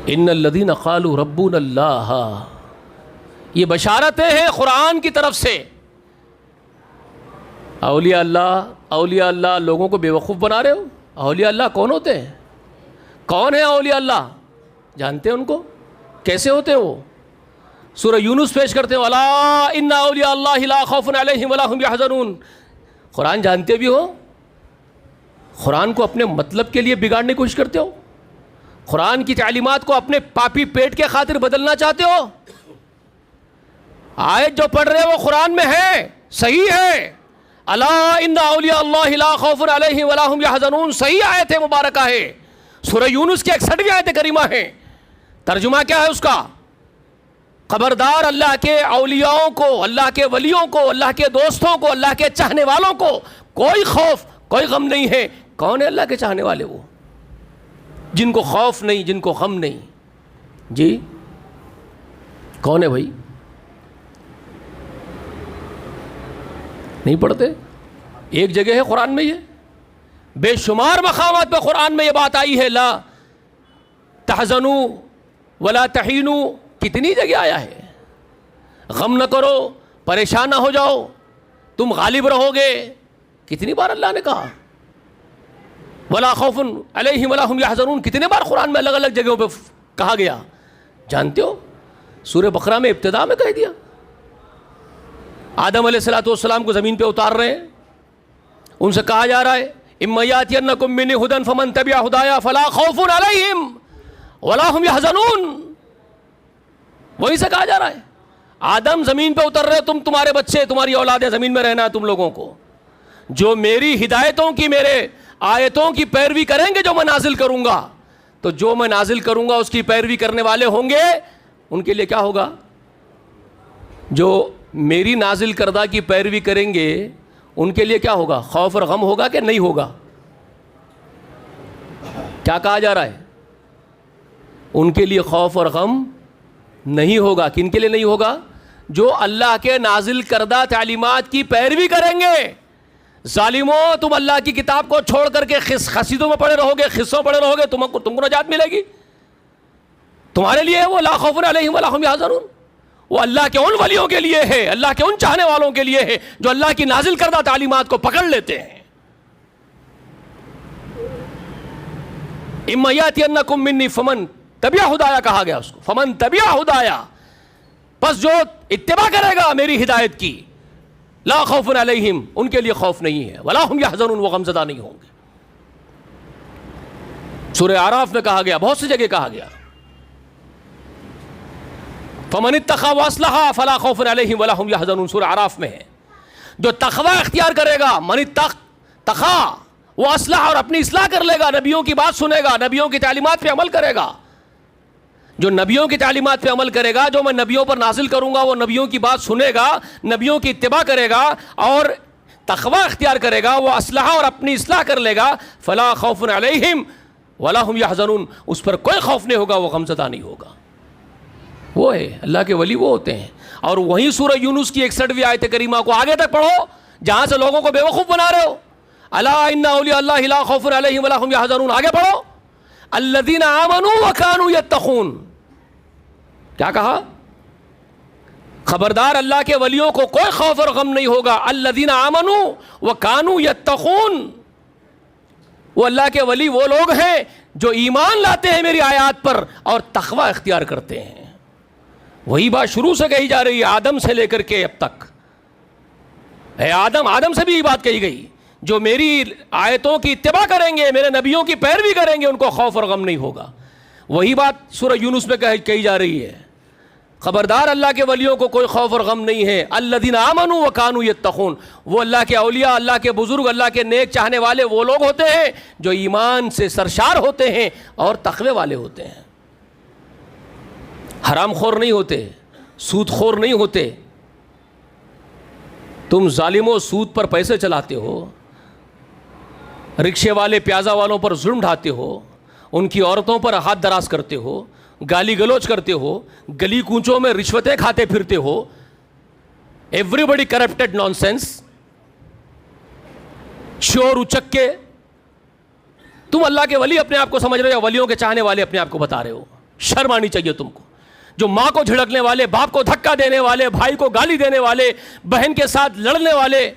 Speaker 1: ان الذین قالوا ربنا اللہ، یہ بشارتیں ہیں قرآن کی طرف سے۔ اولیاء اللہ لوگوں کو بیوقوف بنا رہے ہو؟ اولیاء اللہ کون ہوتے ہیں؟ کون ہے اولیاء اللہ؟ جانتے ہیں ان کو؟ کیسے ہوتے ہیں وہ؟ سورہ یونس پیش کرتے ہیں، الا ان اولیاء اللہ لا خوف علیہم ولا هم یحزنون۔ قرآن جانتے بھی ہو، قرآن کو اپنے مطلب کے لیے بگاڑنے کی کوشش کرتے ہو، قرآن کی تعلیمات کو اپنے پاپی پیٹ کے خاطر بدلنا چاہتے ہو۔ آیت جو پڑھ رہے ہو وہ قرآن میں ہے، صحیح ہے، الا ان اولیاء اللہ لا خوف علیہم ولا هم یحزنون، صحیح آیت ہے، مبارکہ ہے، سورہ یونس کی 61ویں آیت کریمہ ہے۔ ترجمہ کیا ہے اس کا؟ خبردار اللہ کے اولیاؤں کو، اللہ کے ولیوں کو، اللہ کے دوستوں کو، اللہ کے چاہنے والوں کو کوئی خوف کوئی غم نہیں ہے۔ کون ہے اللہ کے چاہنے والے؟ وہ جن کو خوف نہیں، جن کو غم نہیں، جی کون ہے بھائی؟ نہیں پڑھتے؟ ایک جگہ ہے قرآن میں، یہ بے شمار مقامات پہ قرآن میں یہ بات آئی ہے، لا تحزنوا ولا تحینوا، کتنی جگہ آیا ہے، غم نہ کرو، پریشان نہ ہو جاؤ، تم غالب رہو گے، کتنی بار اللہ نے کہا؟ ولا خوف علیہم ولا هم یحزنون، کتنے بار قرآن میں الگ الگ جگہوں پہ کہا گیا؟ جانتے ہو؟ سورہ بقرہ میں ابتدا میں کہہ دیا، آدم علیہ السلام کو زمین پہ اتار رہے ہیں، ان سے کہا جا رہا ہے اما یاتینکم منی ھدی فمن تبع ھدایا فلا خوف علیہم ولا هم یحزنون، وہی سے کہا جا رہا ہے۔ آدم زمین پہ اتر رہے، تمہارے بچے، تمہاری اولادیں زمین میں رہنا ہے تم لوگوں کو، جو میری ہدایتوں کی، میرے آیتوں کی پیروی کریں گے، جو میں نازل کروں گا، تو جو میں نازل کروں گا اس کی پیروی کرنے والے ہوں گے، ان کے لیے کیا ہوگا؟ جو میری نازل کردہ کی پیروی کریں گے ان کے لیے کیا ہوگا؟ خوف اور غم ہوگا کہ نہیں ہوگا؟ کیا کہا جا رہا ہے؟ ان کے لیے خوف اور غم نہیں ہوگا۔ کن کے لیے نہیں ہوگا؟ جو اللہ کے نازل کردہ تعلیمات کی پیروی کریں گے۔ ظالموں، تم اللہ کی کتاب کو چھوڑ کر کے قصیدوں میں پڑے رہو گے، قصوں پڑے رہو گے، تم کو نجات ملے گی؟ تمہارے لیے وہ لا خوف علیہم ولا هم یحزنون، وہ اللہ کے ان ولیوں کے لیے ہے، اللہ کے ان چاہنے والوں کے لیے ہے جو اللہ کی نازل کردہ تعلیمات کو پکڑ لیتے ہیں۔ اما یاتینکم منی فمن تبع ھدایا کہا گیا اس کو، فمن تبع ھدایا، پس جو اتباع کرے گا میری ہدایت کی، لا خوف علیہم، ان کے لیے خوف نہیں ہے، ولا هم یحزنون، وہ غمزدہ نہیں ہوں گے۔ سورہ اعراف میں کہا گیا، بہت سی جگہ کہا گیا، فمن اتقى واصلح فلا خوف علیہم ولا هم یحزنون، سورہ اعراف میں ہے۔ جو تقوی اختیار کرے گا، من اتقى، وہ اصلاح اور اپنی اصلاح کر لے گا، نبیوں کی بات سنے گا، نبیوں کی تعلیمات پہ عمل کرے گا۔ جو نبیوں کی تعلیمات پہ عمل کرے گا، جو میں نبیوں پر نازل کروں گا، وہ نبیوں کی بات سنے گا، نبیوں کی اتباع کرے گا اور تقوی اختیار کرے گا، وہ اصلاح اور اپنی اصلاح کر لے گا، فلا خوف علیہم ولا هم یحزنون، اس پر کوئی خوف نہیں ہوگا، وہ غمزدہ نہیں ہوگا۔ وہ ہے اللہ کے ولی، وہ ہوتے ہیں۔ اور وہیں سورہ یونس کی 61ویں آیت کریمہ کو آگے تک پڑھو، جہاں سے لوگوں کو بیوقوف بنا رہے ہو۔ الا ان اولیاء اللہ لا خوف علیہم ولا هم یحزنون. آگے پڑھو الذین آمنوا وکانوا یتقون. کیا کہا؟ خبردار اللہ کے ولیوں کو کوئی خوف اور غم نہیں ہوگا. الذین آمنوا وکانوا یتقون. وہ اللہ کے ولی وہ لوگ ہیں جو ایمان لاتے ہیں میری آیات پر اور تقوی اختیار کرتے ہیں. وہی بات شروع سے کہی جا رہی ہے آدم سے لے کر کے اب تک. اے آدم سے بھی یہ بات کہی گئی جو میری آیتوں کی اتباع کریں گے, میرے نبیوں کی پیروی کریں گے, ان کو خوف اور غم نہیں ہوگا. وہی بات سورہ یونس میں کہی جا رہی ہے. خبردار اللہ کے ولیوں کو کوئی خوف اور غم نہیں ہے. الذین آمنوا وکانوا یتقون. وہ اللہ کے اولیاء, اللہ کے بزرگ, اللہ کے نیک چاہنے والے وہ لوگ ہوتے ہیں جو ایمان سے سرشار ہوتے ہیں اور تقوی والے ہوتے ہیں. حرام خور نہیں ہوتے, سود خور نہیں ہوتے. تم ظالموں سود پر پیسے چلاتے ہو, رکشے والے پیازا والوں پر ظلم ڈھاتے ہو, ان کی عورتوں پر ہاتھ دراز کرتے ہو, گالی گلوچ کرتے ہو, گلی کوچوں میں رشوتیں کھاتے پھرتے ہو. ایوری بڈی کرپٹڈ نان سینس, شور اچک کے. تم اللہ کے ولی اپنے آپ کو سمجھ رہے ہو, ولیوں کے چاہنے والے اپنے آپ کو بتا رہے ہو. شرم آنی چاہیے تم کو. جو ماں کو جھڑکنے والے, باپ کو دھکا دینے والے, بھائی کو گالی دینے والے, بہن کے ساتھ لڑنے والے,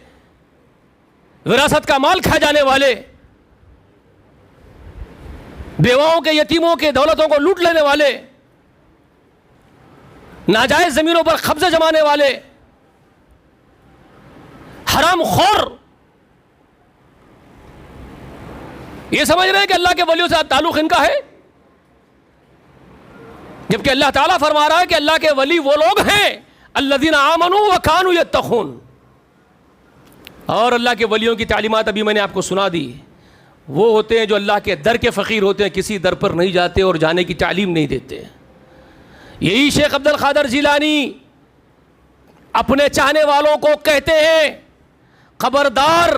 Speaker 1: وراثت کا مال کھا جانے والے, بیواؤں کے یتیموں کے دولتوں کو لوٹ لینے والے, ناجائز زمینوں پر قبضے جمانے والے, حرام خور, یہ سمجھ رہے ہیں کہ اللہ کے ولیوں سے تعلق ان کا ہے, جبکہ اللہ تعالیٰ فرما رہا ہے کہ اللہ کے ولی وہ لوگ ہیں الذین آمنوا وکانوا یتقون. اور اللہ کے ولیوں کی تعلیمات ابھی میں نے آپ کو سنا دی. وہ ہوتے ہیں جو اللہ کے در کے فقیر ہوتے ہیں, کسی در پر نہیں جاتے اور جانے کی تعلیم نہیں دیتے. یہی شیخ عبد القادر جیلانی اپنے چاہنے والوں کو کہتے ہیں خبردار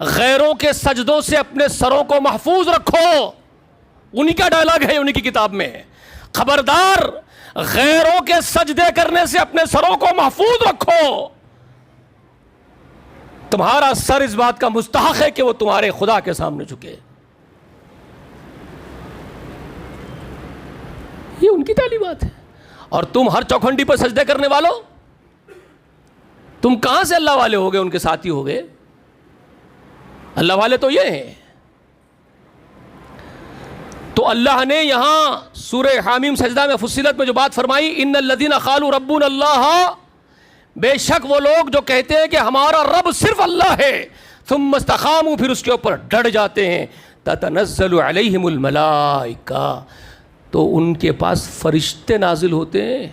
Speaker 1: غیروں کے سجدوں سے اپنے سروں کو محفوظ رکھو. انہی کا ڈائلاگ ہے انہی کی کتاب میں. خبردار غیروں کے سجدے کرنے سے اپنے سروں کو محفوظ رکھو. تمہارا سر اس بات کا مستحق ہے کہ وہ تمہارے خدا کے سامنے جھکے. یہ ان کی تعلیمات ہے. اور تم ہر چوکھنڈی پر سجدے کرنے والوں, تم کہاں سے اللہ والے ہو گئے, ان کے ساتھی ہو گئے؟ اللہ والے تو یہ ہیں. تو اللہ نے یہاں سورہ حامیم سجدہ میں فصلت میں جو بات فرمائی, ان الذین قالوا ربنا اللہ, بے شک وہ لوگ جو کہتے ہیں کہ ہمارا رب صرف اللہ ہے, ثم استقاموا, پھر اس کے اوپر ڈٹ جاتے ہیں, تتنزل علیہم الملائکہ, تو ان کے پاس فرشتے نازل ہوتے ہیں.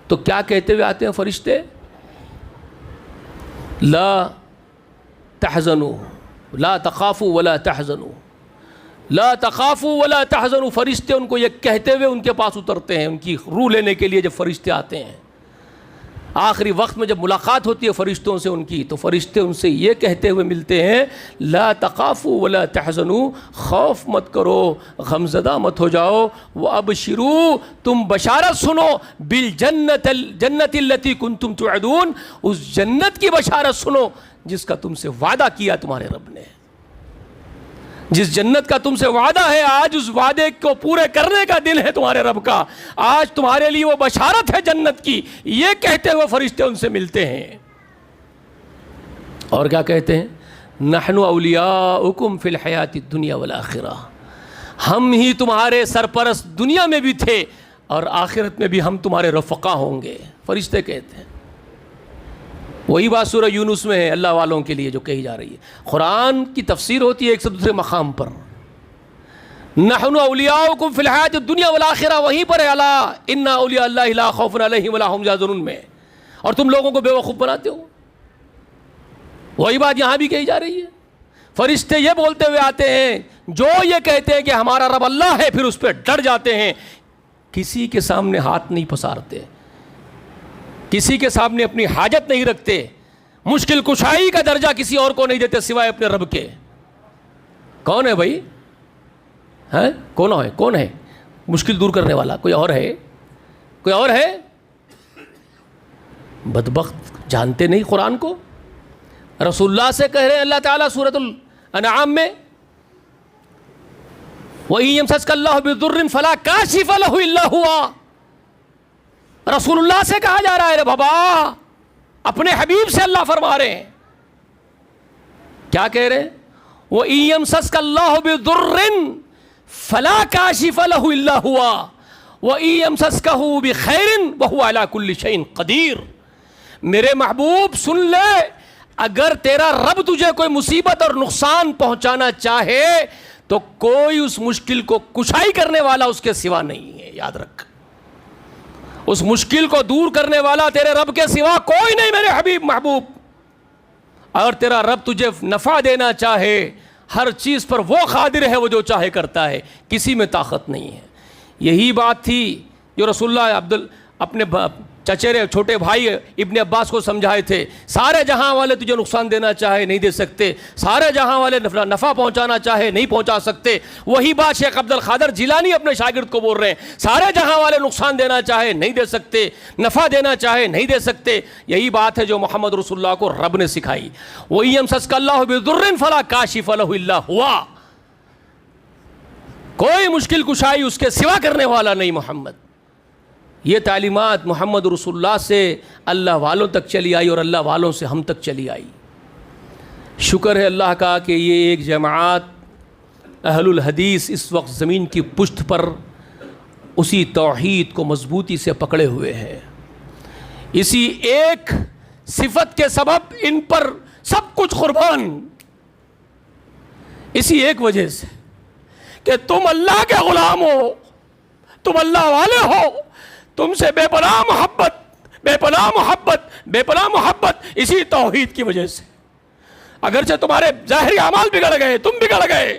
Speaker 1: تو کیا کہتے ہوئے آتے ہیں فرشتے؟ لا تحزنوا, لا تخافوا ولا تحزنوا, لا تخافوا ولا تحزنوا. فرشتے ان کو یہ کہتے ہوئے ان کے پاس اترتے ہیں, ان کی روح لینے کے لیے جب فرشتے آتے ہیں. آخری وقت میں جب ملاقات ہوتی ہے فرشتوں سے ان کی, تو فرشتے ان سے یہ کہتے ہوئے ملتے ہیں لا تخافوا ولا تحزنوا, خوف مت کرو, غمزدہ مت ہو جاؤ. وابشروا, تم بشارت سنو, بالجنت الجنت التي كنتم توعدون, اس جنت کی بشارت سنو جس کا تم سے وعدہ کیا تمہارے رب نے. جس جنت کا تم سے وعدہ ہے, آج اس وعدے کو پورے کرنے کا دن ہے تمہارے رب کا. آج تمہارے لیے وہ بشارت ہے جنت کی. یہ کہتے ہوئے فرشتے ان سے ملتے ہیں اور کیا کہتے ہیں؟ نحن اولیاؤکم فی الحیات الدنیا والآخرہ, ہم ہی تمہارے سرپرست دنیا میں بھی تھے اور آخرت میں بھی ہم تمہارے رفقا ہوں گے. فرشتے کہتے ہیں. وہی بات سورہ یونس میں ہے اللہ والوں کے لیے جو کہی جا رہی ہے. قرآن کی تفسیر ہوتی ہے ایک سے دوسرے مقام پر. نحن اولیاؤکم فی الحیات الدنیا والآخرہ, وہیں پر ہے الا ان اولیاء اللہ لا خوف علیہم ولا هم یحزنون میں, اور تم لوگوں کو بیوقوف بناتے ہو. وہی بات یہاں بھی کہی جا رہی ہے. فرشتے یہ بولتے ہوئے آتے ہیں جو یہ کہتے ہیں کہ ہمارا رب اللہ ہے, پھر اس پہ ڈر جاتے ہیں, کسی کے سامنے ہاتھ نہیں پسارتے, کسی کے سامنے اپنی حاجت نہیں رکھتے, مشکل کشائی کا درجہ کسی اور کو نہیں دیتے سوائے اپنے رب کے. کون ہے بھائی؟ ہے کون ہے مشکل دور کرنے والا؟ کوئی اور ہے؟ کوئی اور ہے؟ بدبخت جانتے نہیں قرآن کو. رسول اللہ سے کہہ رہے ہیں اللہ تعالیٰ سورۃ الانعام میں وَإِن يَمْسَسْكَ اللَّهُ بِضُرٍّ فَلَا كَاشِفَ لَهُ إِلَّا هُوَ. رسول اللہ سے کہا جا رہا ہے بابا، اپنے حبیب سے اللہ فرما رہے ہیں، کیا کہہ رہے ہیں؟ وَإِن يَمْسَسْكَ اللَّهُ بِضُرٍّ فَلَا كَاشِفَ لَهُ إِلَّا هُوَ وَإِن يَمْسَسْكَهُ بِخَيْرٍ وَهُوَ عَلَى كُلِّ شَيْءٍ قَدِيرٌ. میرے محبوب سن لے، اگر تیرا رب تجھے کوئی مصیبت اور نقصان پہنچانا چاہے تو کوئی اس مشکل کو کشائی کرنے والا اس کے سوا نہیں ہے. یاد رکھ، اس مشکل کو دور کرنے والا تیرے رب کے سوا کوئی نہیں میرے حبیب محبوب. اور تیرا رب تجھے نفع دینا چاہے، ہر چیز پر وہ قادر ہے، وہ جو چاہے کرتا ہے، کسی میں طاقت نہیں ہے. یہی بات تھی جو رسول اللہ اپنے چچیرے چھوٹے بھائی ابن عباس کو سمجھائے تھے. سارے جہاں والے تجھے نقصان دینا چاہے نہیں دے سکتے، سارے جہاں والے نفع پہنچانا چاہے نہیں پہنچا سکتے. وہی بات شیخ عبد القادر جیلانی اپنے شاگرد کو بول رہے ہیں، سارے جہاں والے نقصان دینا چاہے نہیں دے سکتے، نفع دینا چاہے نہیں دے سکتے. یہی بات ہے جو محمد رسول اللہ کو رب نے سکھائی. وَإِن يَمْسَسْكَ اللَّهُ بِضُرٍّ فَلَا كَاشِفَ لَهُ إِلَّا هُوَ. کوئی مشکل کشائی اس کے سوا کرنے والا نہیں محمد. یہ تعلیمات محمد رسول اللہ سے اللہ والوں تک چلی آئی اور اللہ والوں سے ہم تک چلی آئی. شکر ہے اللہ کا کہ یہ ایک جماعت اہل الحدیث اس وقت زمین کی پشت پر اسی توحید کو مضبوطی سے پکڑے ہوئے ہیں. اسی ایک صفت کے سبب ان پر سب کچھ قربان، اسی ایک وجہ سے کہ تم اللہ کے غلام ہو، تم اللہ والے ہو، تم سے بے پناہ محبت، بے پناہ محبت، بے پناہ محبت اسی توحید کی وجہ سے. اگرچہ تمہارے ظاہری اعمال بگڑ گئے، تم بگڑ گئے،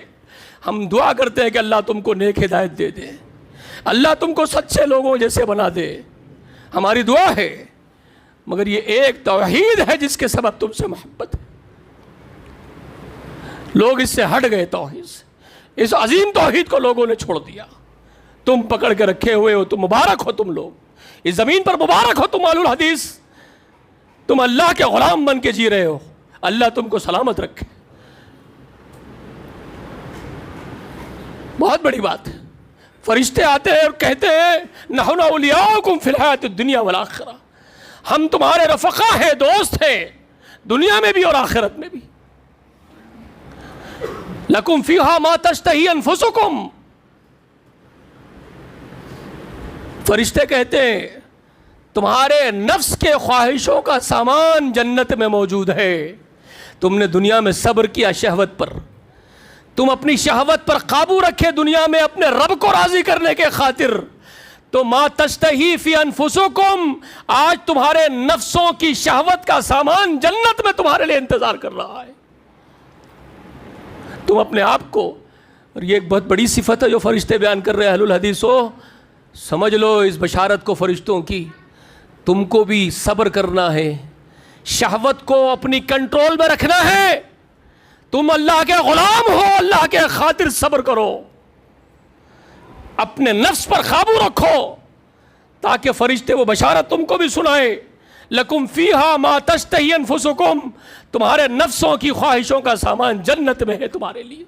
Speaker 1: ہم دعا کرتے ہیں کہ اللہ تم کو نیک ہدایت دے دے، اللہ تم کو سچے لوگوں جیسے بنا دے، ہماری دعا ہے. مگر یہ ایک توحید ہے جس کے سبب تم سے محبت ہے. لوگ اس سے ہٹ گئے، توحید سے، اس عظیم توحید کو لوگوں نے چھوڑ دیا. تم پکڑ کے رکھے ہوئے ہو، تم مبارک ہو، تم لوگ اس زمین پر مبارک ہو، تم اہل الحدیث، تم اللہ کے غلام بن کے جی رہے ہو. اللہ تم کو سلامت رکھے. بہت بڑی بات ہے. فرشتے آتے ہیں اور کہتے ہیں نحن اولیاؤکم فی الحیات الدنیا والآخرہ، ہم تمہارے رفقا ہیں، دوست ہیں، دنیا میں بھی اور آخرت میں بھی. لکم فیہا ما تشتہی انفسکم، فرشتے کہتے ہیں تمہارے نفس کے خواہشوں کا سامان جنت میں موجود ہے. تم نے دنیا میں صبر کیا شہوت پر، تم اپنی شہوت پر قابو رکھے دنیا میں اپنے رب کو راضی کرنے کے خاطر، تو ما تشتہی فی انفسکم، آج تمہارے نفسوں کی شہوت کا سامان جنت میں تمہارے لیے انتظار کر رہا ہے. تم اپنے آپ کو، اور یہ ایک بہت بڑی صفت ہے جو فرشتے بیان کر رہے ہیں، اہل الحدیث ہو سمجھ لو اس بشارت کو فرشتوں کی، تم کو بھی صبر کرنا ہے، شہوت کو اپنی کنٹرول میں رکھنا ہے. تم اللہ کے غلام ہو، اللہ کے خاطر صبر کرو، اپنے نفس پر قابو رکھو تاکہ فرشتے وہ بشارت تم کو بھی سنائے. لکم فیہا ما تشتہی انفسکم، تمہارے نفسوں کی خواہشوں کا سامان جنت میں ہے تمہارے لیے.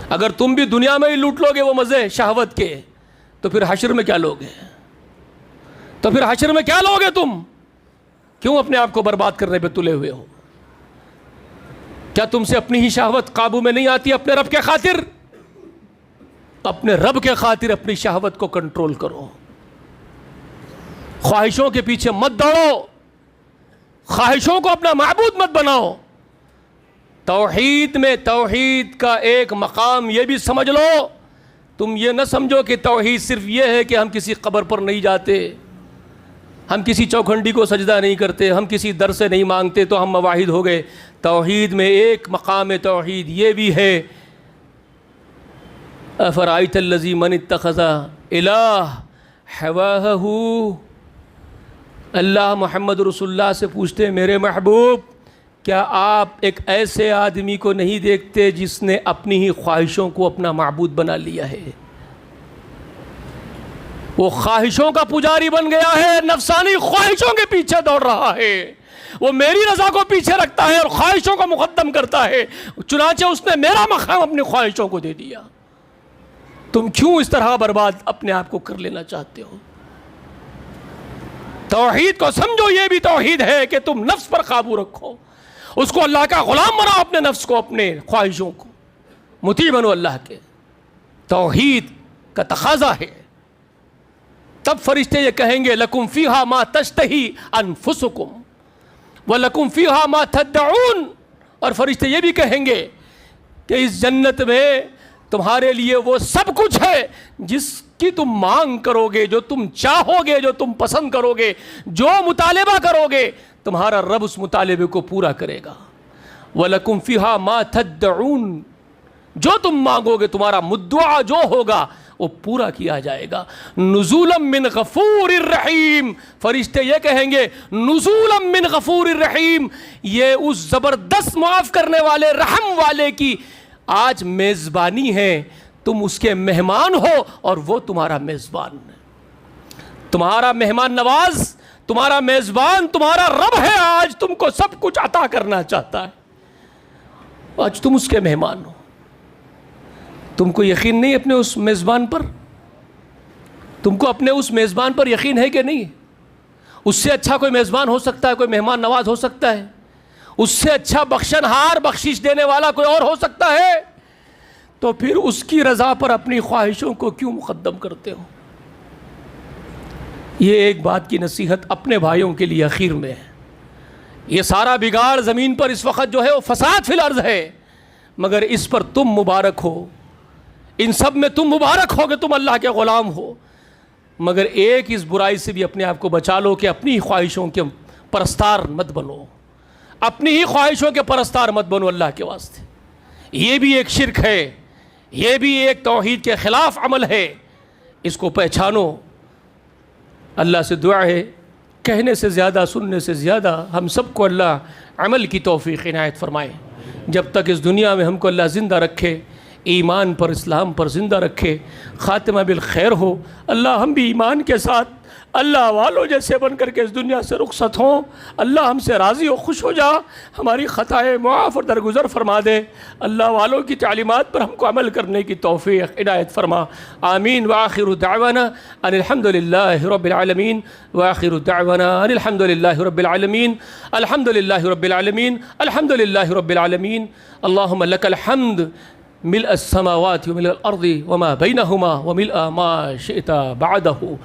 Speaker 1: اگر تم بھی دنیا میں ہی لوٹ لو گے وہ مزے شہوت کے، تو پھر حشر میں کیا لوگے؟ تو پھر حشر میں کیا لوگے تم؟ کیوں اپنے آپ کو برباد کرنے پہ تلے ہوئے ہو؟ کیا تم سے اپنی ہی شہوت قابو میں نہیں آتی؟ اپنے رب کے خاطر، اپنے رب کے خاطر اپنی شہوت کو کنٹرول کرو. خواہشوں کے پیچھے مت دوڑو، خواہشوں کو اپنا معبود مت بناؤ. توحید میں توحید کا ایک مقام یہ بھی سمجھ لو، تم یہ نہ سمجھو کہ توحید صرف یہ ہے کہ ہم کسی قبر پر نہیں جاتے، ہم کسی چوکھنڈی کو سجدہ نہیں کرتے، ہم کسی در سے نہیں مانگتے تو ہم موحد ہو گئے. توحید میں ایک مقام توحید یہ بھی ہے، افرأیت الذی من اتخذ الہ ہواہ. اللہ محمد رسول اللہ سے پوچھتے ہیں میرے محبوب کیا آپ ایک ایسے آدمی کو نہیں دیکھتے جس نے اپنی ہی خواہشوں کو اپنا معبود بنا لیا ہے؟ وہ خواہشوں کا پجاری بن گیا ہے، نفسانی خواہشوں کے پیچھے دوڑ رہا ہے، وہ میری رضا کو پیچھے رکھتا ہے اور خواہشوں کو مقدم کرتا ہے، چنانچہ اس نے میرا مقام اپنی خواہشوں کو دے دیا۔ تم کیوں اس طرح برباد اپنے آپ کو کر لینا چاہتے ہو؟ توحید کو سمجھو، یہ بھی توحید ہے کہ تم نفس پر قابو رکھو، اس کو اللہ کا غلام بناؤ، اپنے نفس کو، اپنے خواہشوں کو مطیع بنو اللہ کے۔ توحید کا تقاضا ہے۔ تب فرشتے یہ کہیں گے لکم فیہا ما تشتہی انفسکم ولکم فیہا ما تدعون، اور فرشتے یہ بھی کہیں گے کہ اس جنت میں تمہارے لیے وہ سب کچھ ہے جس کی تم مانگ کرو گے، جو تم چاہو گے، جو تم پسند کرو گے، جو مطالبہ کرو گے، تمہارا رب اس مطالبے کو پورا کرے گا۔ وَلَكُمْ فِيهَا مَا تَدَّعُونَ، جو تم مانگو گے، تمہارا مدعا جو ہوگا وہ پورا کیا جائے گا۔ نزولا من غفور الرحیم، فرشتے یہ کہیں گے نزولا من غفور الرحیم، یہ اس زبردست معاف کرنے والے، رحم والے کی آج میزبانی ہے، تم اس کے مہمان ہو اور وہ تمہارا میزبان ہے۔ تمہارا مہمان نواز، تمہارا میزبان، تمہارا رب ہے، آج تم کو سب کچھ عطا کرنا چاہتا ہے، آج تم اس کے مہمان ہو۔ تم کو یقین نہیں اپنے اس میزبان پر؟ تم کو اپنے اس میزبان پر یقین ہے کہ نہیں؟ اس سے اچھا کوئی میزبان ہو سکتا ہے؟ کوئی مہمان نواز ہو سکتا ہے؟ اس سے اچھا بخشن ہار، بخشش دینے والا کوئی اور ہو سکتا ہے؟ تو پھر اس کی رضا پر اپنی خواہشوں کو کیوں مقدم کرتے ہو؟ یہ ایک بات کی نصیحت اپنے بھائیوں کے لیے اخیر میں ہے۔ یہ سارا بگاڑ زمین پر اس وقت جو ہے وہ فساد فی الارض ہے، مگر اس پر تم مبارک ہو، ان سب میں تم مبارک ہو کہ تم اللہ کے غلام ہو، مگر ایک اس برائی سے بھی اپنے آپ کو بچا لو کہ اپنی خواہشوں کے پرستار مت بنو، اپنی ہی خواہشوں کے پرستار مت بنو اللہ کے واسطے۔ یہ بھی ایک شرک ہے، یہ بھی ایک توحید کے خلاف عمل ہے، اس کو پہچانو۔ اللہ سے دعا ہے کہنے سے زیادہ، سننے سے زیادہ ہم سب کو اللہ عمل کی توفیق عنایت فرمائے۔ جب تک اس دنیا میں ہم کو اللہ زندہ رکھے، ایمان پر، اسلام پر زندہ رکھے، خاتمہ بالخیر ہو، اللہ ہم بھی ایمان کے ساتھ اللہ والوں جیسے بن کر کے اس دنیا سے رخصت ہوں، اللہ ہم سے راضی ہو، خوش ہو جا، ہماری خطائیں معاف اور درگزر فرما دے، اللہ والوں کی تعلیمات پر ہم کو عمل کرنے کی توفیق عنایت فرما۔ آمین۔ وآخر دعوانا ان الحمد للہ رب العالمین، وآخر دعوانا ان الحمد للہ رب العالمین، الحمد للہ رب العالمین، الحمد للہ رب العالمین۔ اللہم لک الحمد ملء السماوات وملء الأرض وما بينهما وملء ما شئت بعده۔